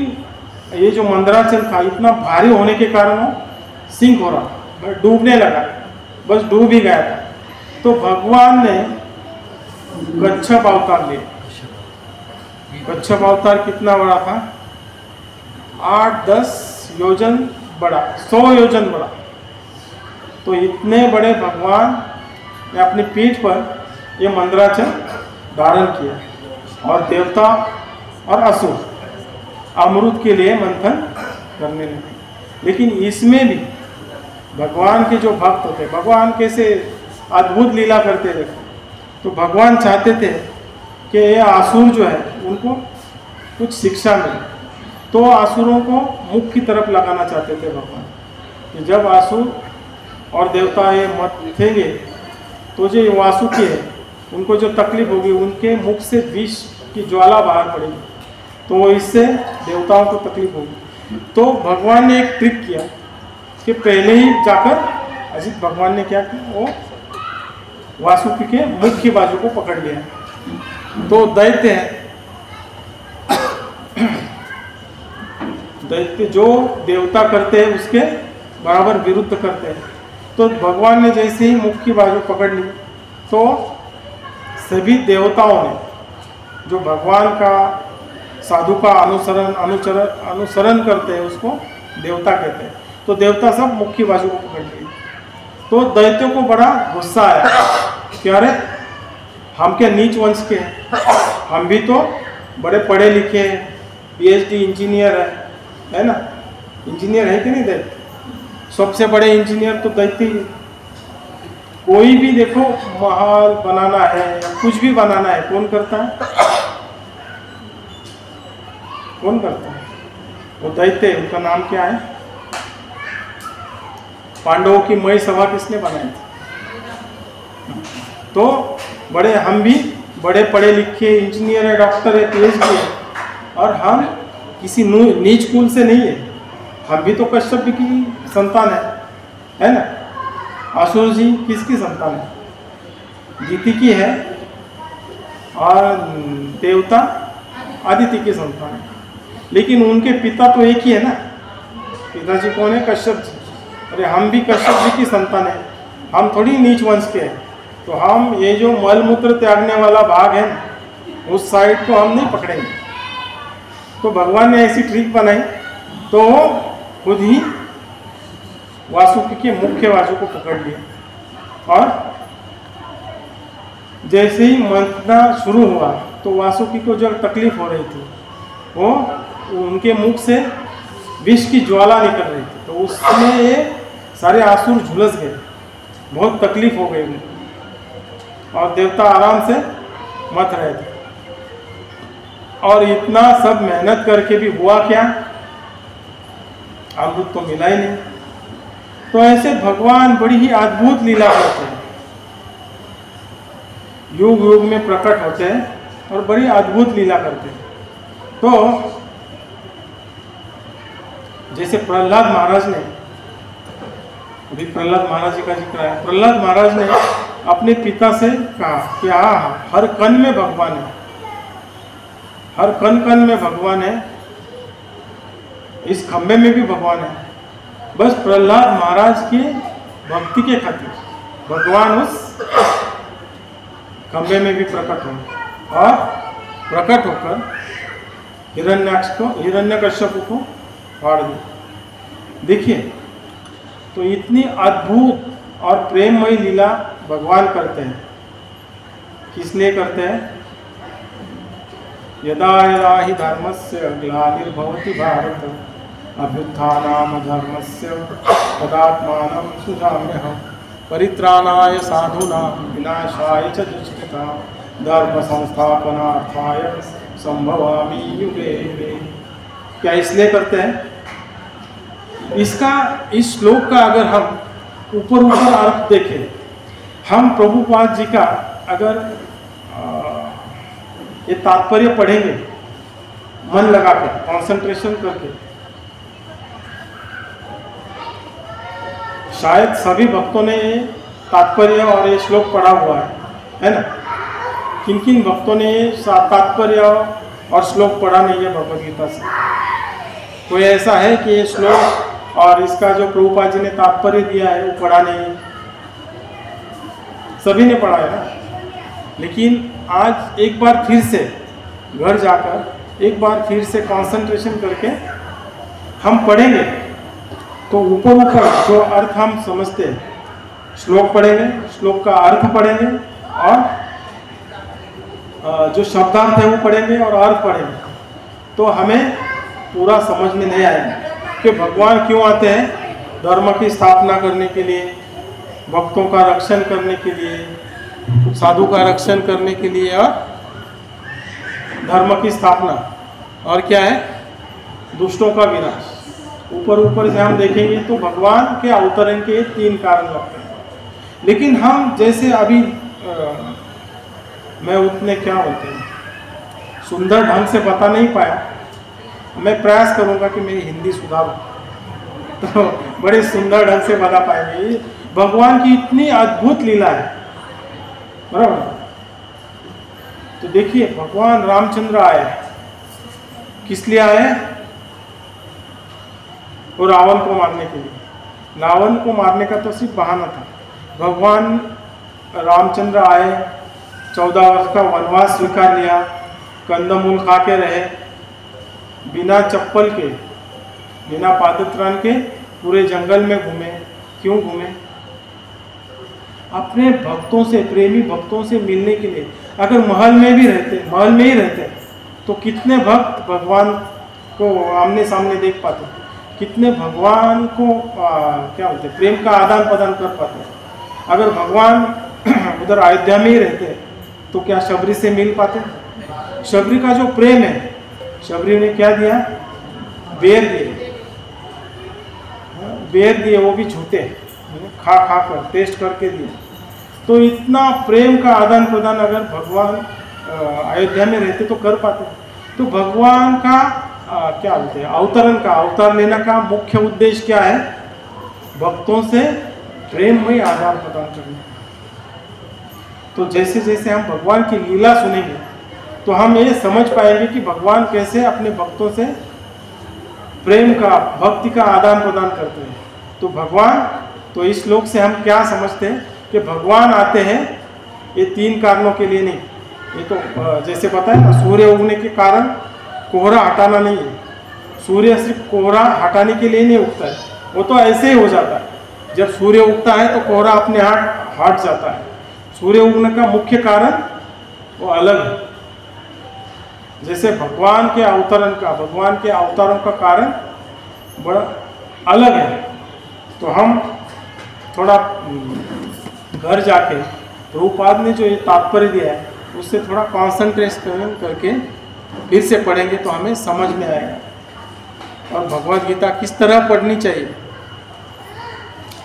Speaker 1: ये जो मंदराचल था इतना भारी होने के कारण वो सिंक हो रहा, डूबने लगा, बस डूब ही गया था। तो भगवान ने कच्छप अवतार लिया। कच्छप अवतार कितना बड़ा था, 8-10 योजन बड़ा, 100 योजन बड़ा। तो इतने बड़े भगवान ने अपनी पीठ पर ये मंदराचल धारण किया और देवता और असुर अमृत के लिए मंथन करने लगे। लेकिन इसमें भी भगवान के जो भक्त होते, भगवान कैसे अद्भुत लीला करते थे। तो भगवान चाहते थे कि ये असुर जो है उनको कुछ शिक्षा मिले। तो असुरों को मुख की तरफ लगाना चाहते थे भगवान कि जब असुर और देवता ये मथेंगे तो जो वासुकी है उनको जो तकलीफ होगी, उनके मुख से विष की ज्वाला बाहर पड़ेगी, तो इससे देवताओं को तकलीफ होगी। तो भगवान ने एक ट्रिक किया कि पहले ही जाकर अजित भगवान ने क्या किया, वो वासुकी के मुख की बाजू को पकड़ लिया। तो दैत्य है, दैत्य जो देवता करते हैं उसके बराबर विरुद्ध करते हैं। तो भगवान ने जैसे ही मुख की बाजू पकड़ ली तो सभी देवताओं ने, जो भगवान का साधु का अनुसरण करते हैं उसको देवता कहते हैं, तो देवता सब मुख की बाजू को पकड़ लिए। तो दैत्यों को बड़ा गुस्सा आया कि अरे हम क्या नीच वंश के हैं, हम भी तो बड़े पढ़े लिखे हैं, PhD इंजीनियर है ना, इंजीनियर है कि नहीं दैत्य, सबसे बड़े इंजीनियर तो दैत्य ही। कोई भी देखो महल बनाना है या कुछ भी बनाना है, कौन करता है, कौन करता है, वो दैत्य। उनका नाम क्या है, पांडवों की मई सभा किसने बनाई थी। तो बड़े, हम भी बड़े पढ़े लिखे इंजीनियर है, डॉक्टर है, PhD है, और हम किसी नीच कुल से नहीं है, हम भी तो कश्यप की संतान है ना। असुर जी किसकी संतान है, दिति की है, और देवता आदित्य की संतान है, लेकिन उनके पिता तो एक ही है ना। पिताजी कौन है, कश्यप जी। अरे हम भी कश्यप जी की संतान है, हम थोड़ी नीच वंश के हैं। तो हम ये जो मलमूत्र त्यागने वाला भाग है ना, उस साइड को हम नहीं पकड़ेंगे। तो भगवान ने ऐसी ट्रिक बनाई, तो खुद ही वासुकी के मुख्य बाजू को पकड़ लिया, और जैसे ही मंथना शुरू हुआ तो वासुकी को जो तकलीफ हो रही थी, वो उनके मुख से विष की ज्वाला निकल रही थी, तो उसमें ये सारे आसुर झुलस गए, बहुत तकलीफ हो गई उनको, और देवता आराम से मथ रहे थे। और इतना सब मेहनत करके भी हुआ क्या, अमृत तो मिला ही नहीं। तो ऐसे भगवान बड़ी ही अद्भुत लीला करते हैं, युग युग में प्रकट होते हैं और बड़ी अद्भुत लीला करते हैं। तो जैसे प्रहलाद महाराज ने, अभी प्रहलाद महाराज जी का जिक्र है, प्रहलाद महाराज ने अपने पिता से कहा कि हाँ, हर कण में भगवान है, हर कण कण में भगवान है, इस खंबे में भी भगवान है। बस प्रहलाद महाराज की भक्ति के खातिर भगवान उस खंबे में भी प्रकट हो, और प्रकट होकर हिरण्यकश्यप को फाड़ दिया। देखिए, तो इतनी अद्भुत और प्रेममयी लीला भगवान करते हैं। किस लिए करते हैं, यदा यदा हि धर्मस्य ग्लानिर्भवति भारत अभ्युत्थानाम धर्मस्य तदात्मानं सृजाम्यहम् परित्राणाय साधूनां विनाशाय च दुष्कृतां धर्म संस्थापनार्थाय संभवामि युगे युगे। क्या इसलिए करते हैं? इसका, इस श्लोक का अगर हम ऊपर ऊपर अर्थ देखें, हम प्रभुपाद जी का अगर ये तात्पर्य पढ़ेंगे मन लगाकर, कंसंट्रेशन करके, शायद सभी भक्तों ने ये तात्पर्य और ये श्लोक पढ़ा हुआ है ना। किन किन भक्तों ने ये तात्पर्य और श्लोक पढ़ा नहीं है भगवद गीता से? कोई ऐसा है कि ये श्लोक और इसका जो प्रभुपाद जी ने तात्पर्य दिया है वो पढ़ा नहीं है? सभी ने पढ़ा है ना। लेकिन आज एक बार फिर से घर जाकर एक बार फिर से कंसंट्रेशन करके हम पढ़ेंगे, तो ऊपर ऊपर जो अर्थ हम समझते हैं, श्लोक पढ़ेंगे, श्लोक का अर्थ पढ़ेंगे, और जो शब्दार्थ है वो पढ़ेंगे और अर्थ पढ़ेंगे, तो हमें पूरा समझ में नहीं आएगा कि भगवान क्यों आते हैं। धर्म की स्थापना करने के लिए, भक्तों का रक्षण करने के लिए, साधु का रक्षण करने के लिए, और धर्म की स्थापना, और क्या है, दुष्टों का विनाश। ऊपर ऊपर से हम देखेंगे तो भगवान के अवतरण के 3 कारण लगते हैं, लेकिन हम जैसे अभी मैं उतने क्या बोलते हैं सुंदर ढंग से बता नहीं पाया। मैं प्रयास करूंगा कि मेरी हिंदी सुधारूं तो बड़े सुंदर ढंग से बता पाएंगे। भगवान की इतनी अद्भुत लीला है, बराबर। तो देखिए भगवान रामचंद्र आए, किस लिए आए? और रावण को मारने के लिए। रावण को मारने का तो सिर्फ बहाना था। भगवान रामचंद्र आए, 14 वर्ष का वनवास स्वीकार लिया, कंदमूल खा के रहे, बिना चप्पल के, बिना पादत्राण के पूरे जंगल में घूमे। क्यों घूमे? अपने भक्तों से, प्रेमी भक्तों से मिलने के लिए। अगर महल में ही रहते तो कितने भक्त भगवान को आमने सामने देख पाते, कितने भगवान को क्या बोलते प्रेम का आदान प्रदान कर पाते। अगर भगवान उधर अयोध्या में ही रहते तो क्या शबरी से मिल पाते? शबरी का जो प्रेम है, शबरी ने क्या दिया? बेर दिए, वो भी झूठे, खा कर टेस्ट करके दिए। तो इतना प्रेम का आदान प्रदान अगर भगवान अयोध्या में रहते तो कर पाते। तो भगवान का क्या बोलते हैं अवतार लेने का मुख्य उद्देश्य क्या है? भक्तों से प्रेममय आदान प्रदान करना। तो जैसे जैसे हम भगवान की लीला सुनेंगे तो हम ये समझ पाएंगे कि भगवान कैसे अपने भक्तों से प्रेम का, भक्ति का आदान प्रदान करते हैं। तो भगवान, तो इस श्लोक से हम क्या समझते हैं कि भगवान आते हैं ये 3 कारणों के लिए नहीं। ये तो जैसे पता है ना, सूर्य उगने के कारण कोहरा हटाना नहीं है। सूर्य सिर्फ कोहरा हटाने के लिए नहीं उगता है, वो तो ऐसे ही हो जाता है। जब सूर्य उगता है तो कोहरा अपने आप हट जाता है। सूर्य उगने का मुख्य कारण वो अलग है। जैसे भगवान के अवतारों का कारण बड़ा अलग है। तो हम थोड़ा घर जाके प्रभुपाद ने जो ये तात्पर्य दिया है उससे थोड़ा कॉन्सेंट्रेशन करके फिर से पढ़ेंगे तो हमें समझ में आएगा। और भगवद गीता किस तरह पढ़नी चाहिए,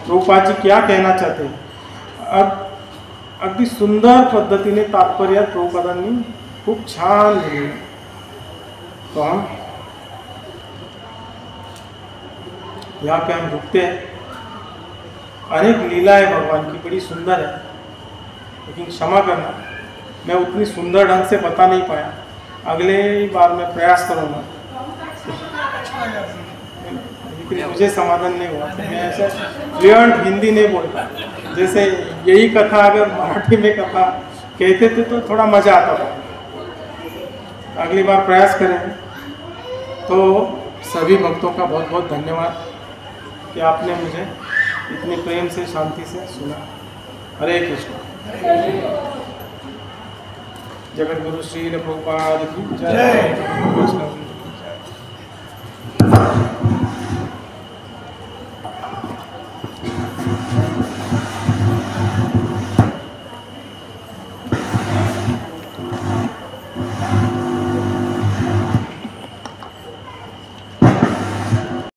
Speaker 1: प्रभुपाद जी क्या कहना चाहते हैं, अगदी सुंदर पद्धतीने तात्पर्य प्रभुपादांनी खूप छान लिहिले। तो हम यहाँ पे हम रुकते हैं। अनेक लीलाएं भगवान की बड़ी सुंदर है, लेकिन क्षमा करना मैं उतनी सुंदर ढंग से बता नहीं पाया। अगले बार मैं प्रयास करूँगा, लेकिन मुझे समाधान नहीं हुआ। मैं ऐसे फ्लुएंट हिंदी नहीं बोलता। जैसे यही कथा अगर मराठी में कथा कहते थे तो थोड़ा मज़ा आता था। अगली बार प्रयास करेंगे। तो सभी भक्तों का बहुत बहुत धन्यवाद कि आपने मुझे इतने प्रेम से, शांति से सुना। हरे कृष्ण। जगत गुरु श्री प्रभुपाद की जय।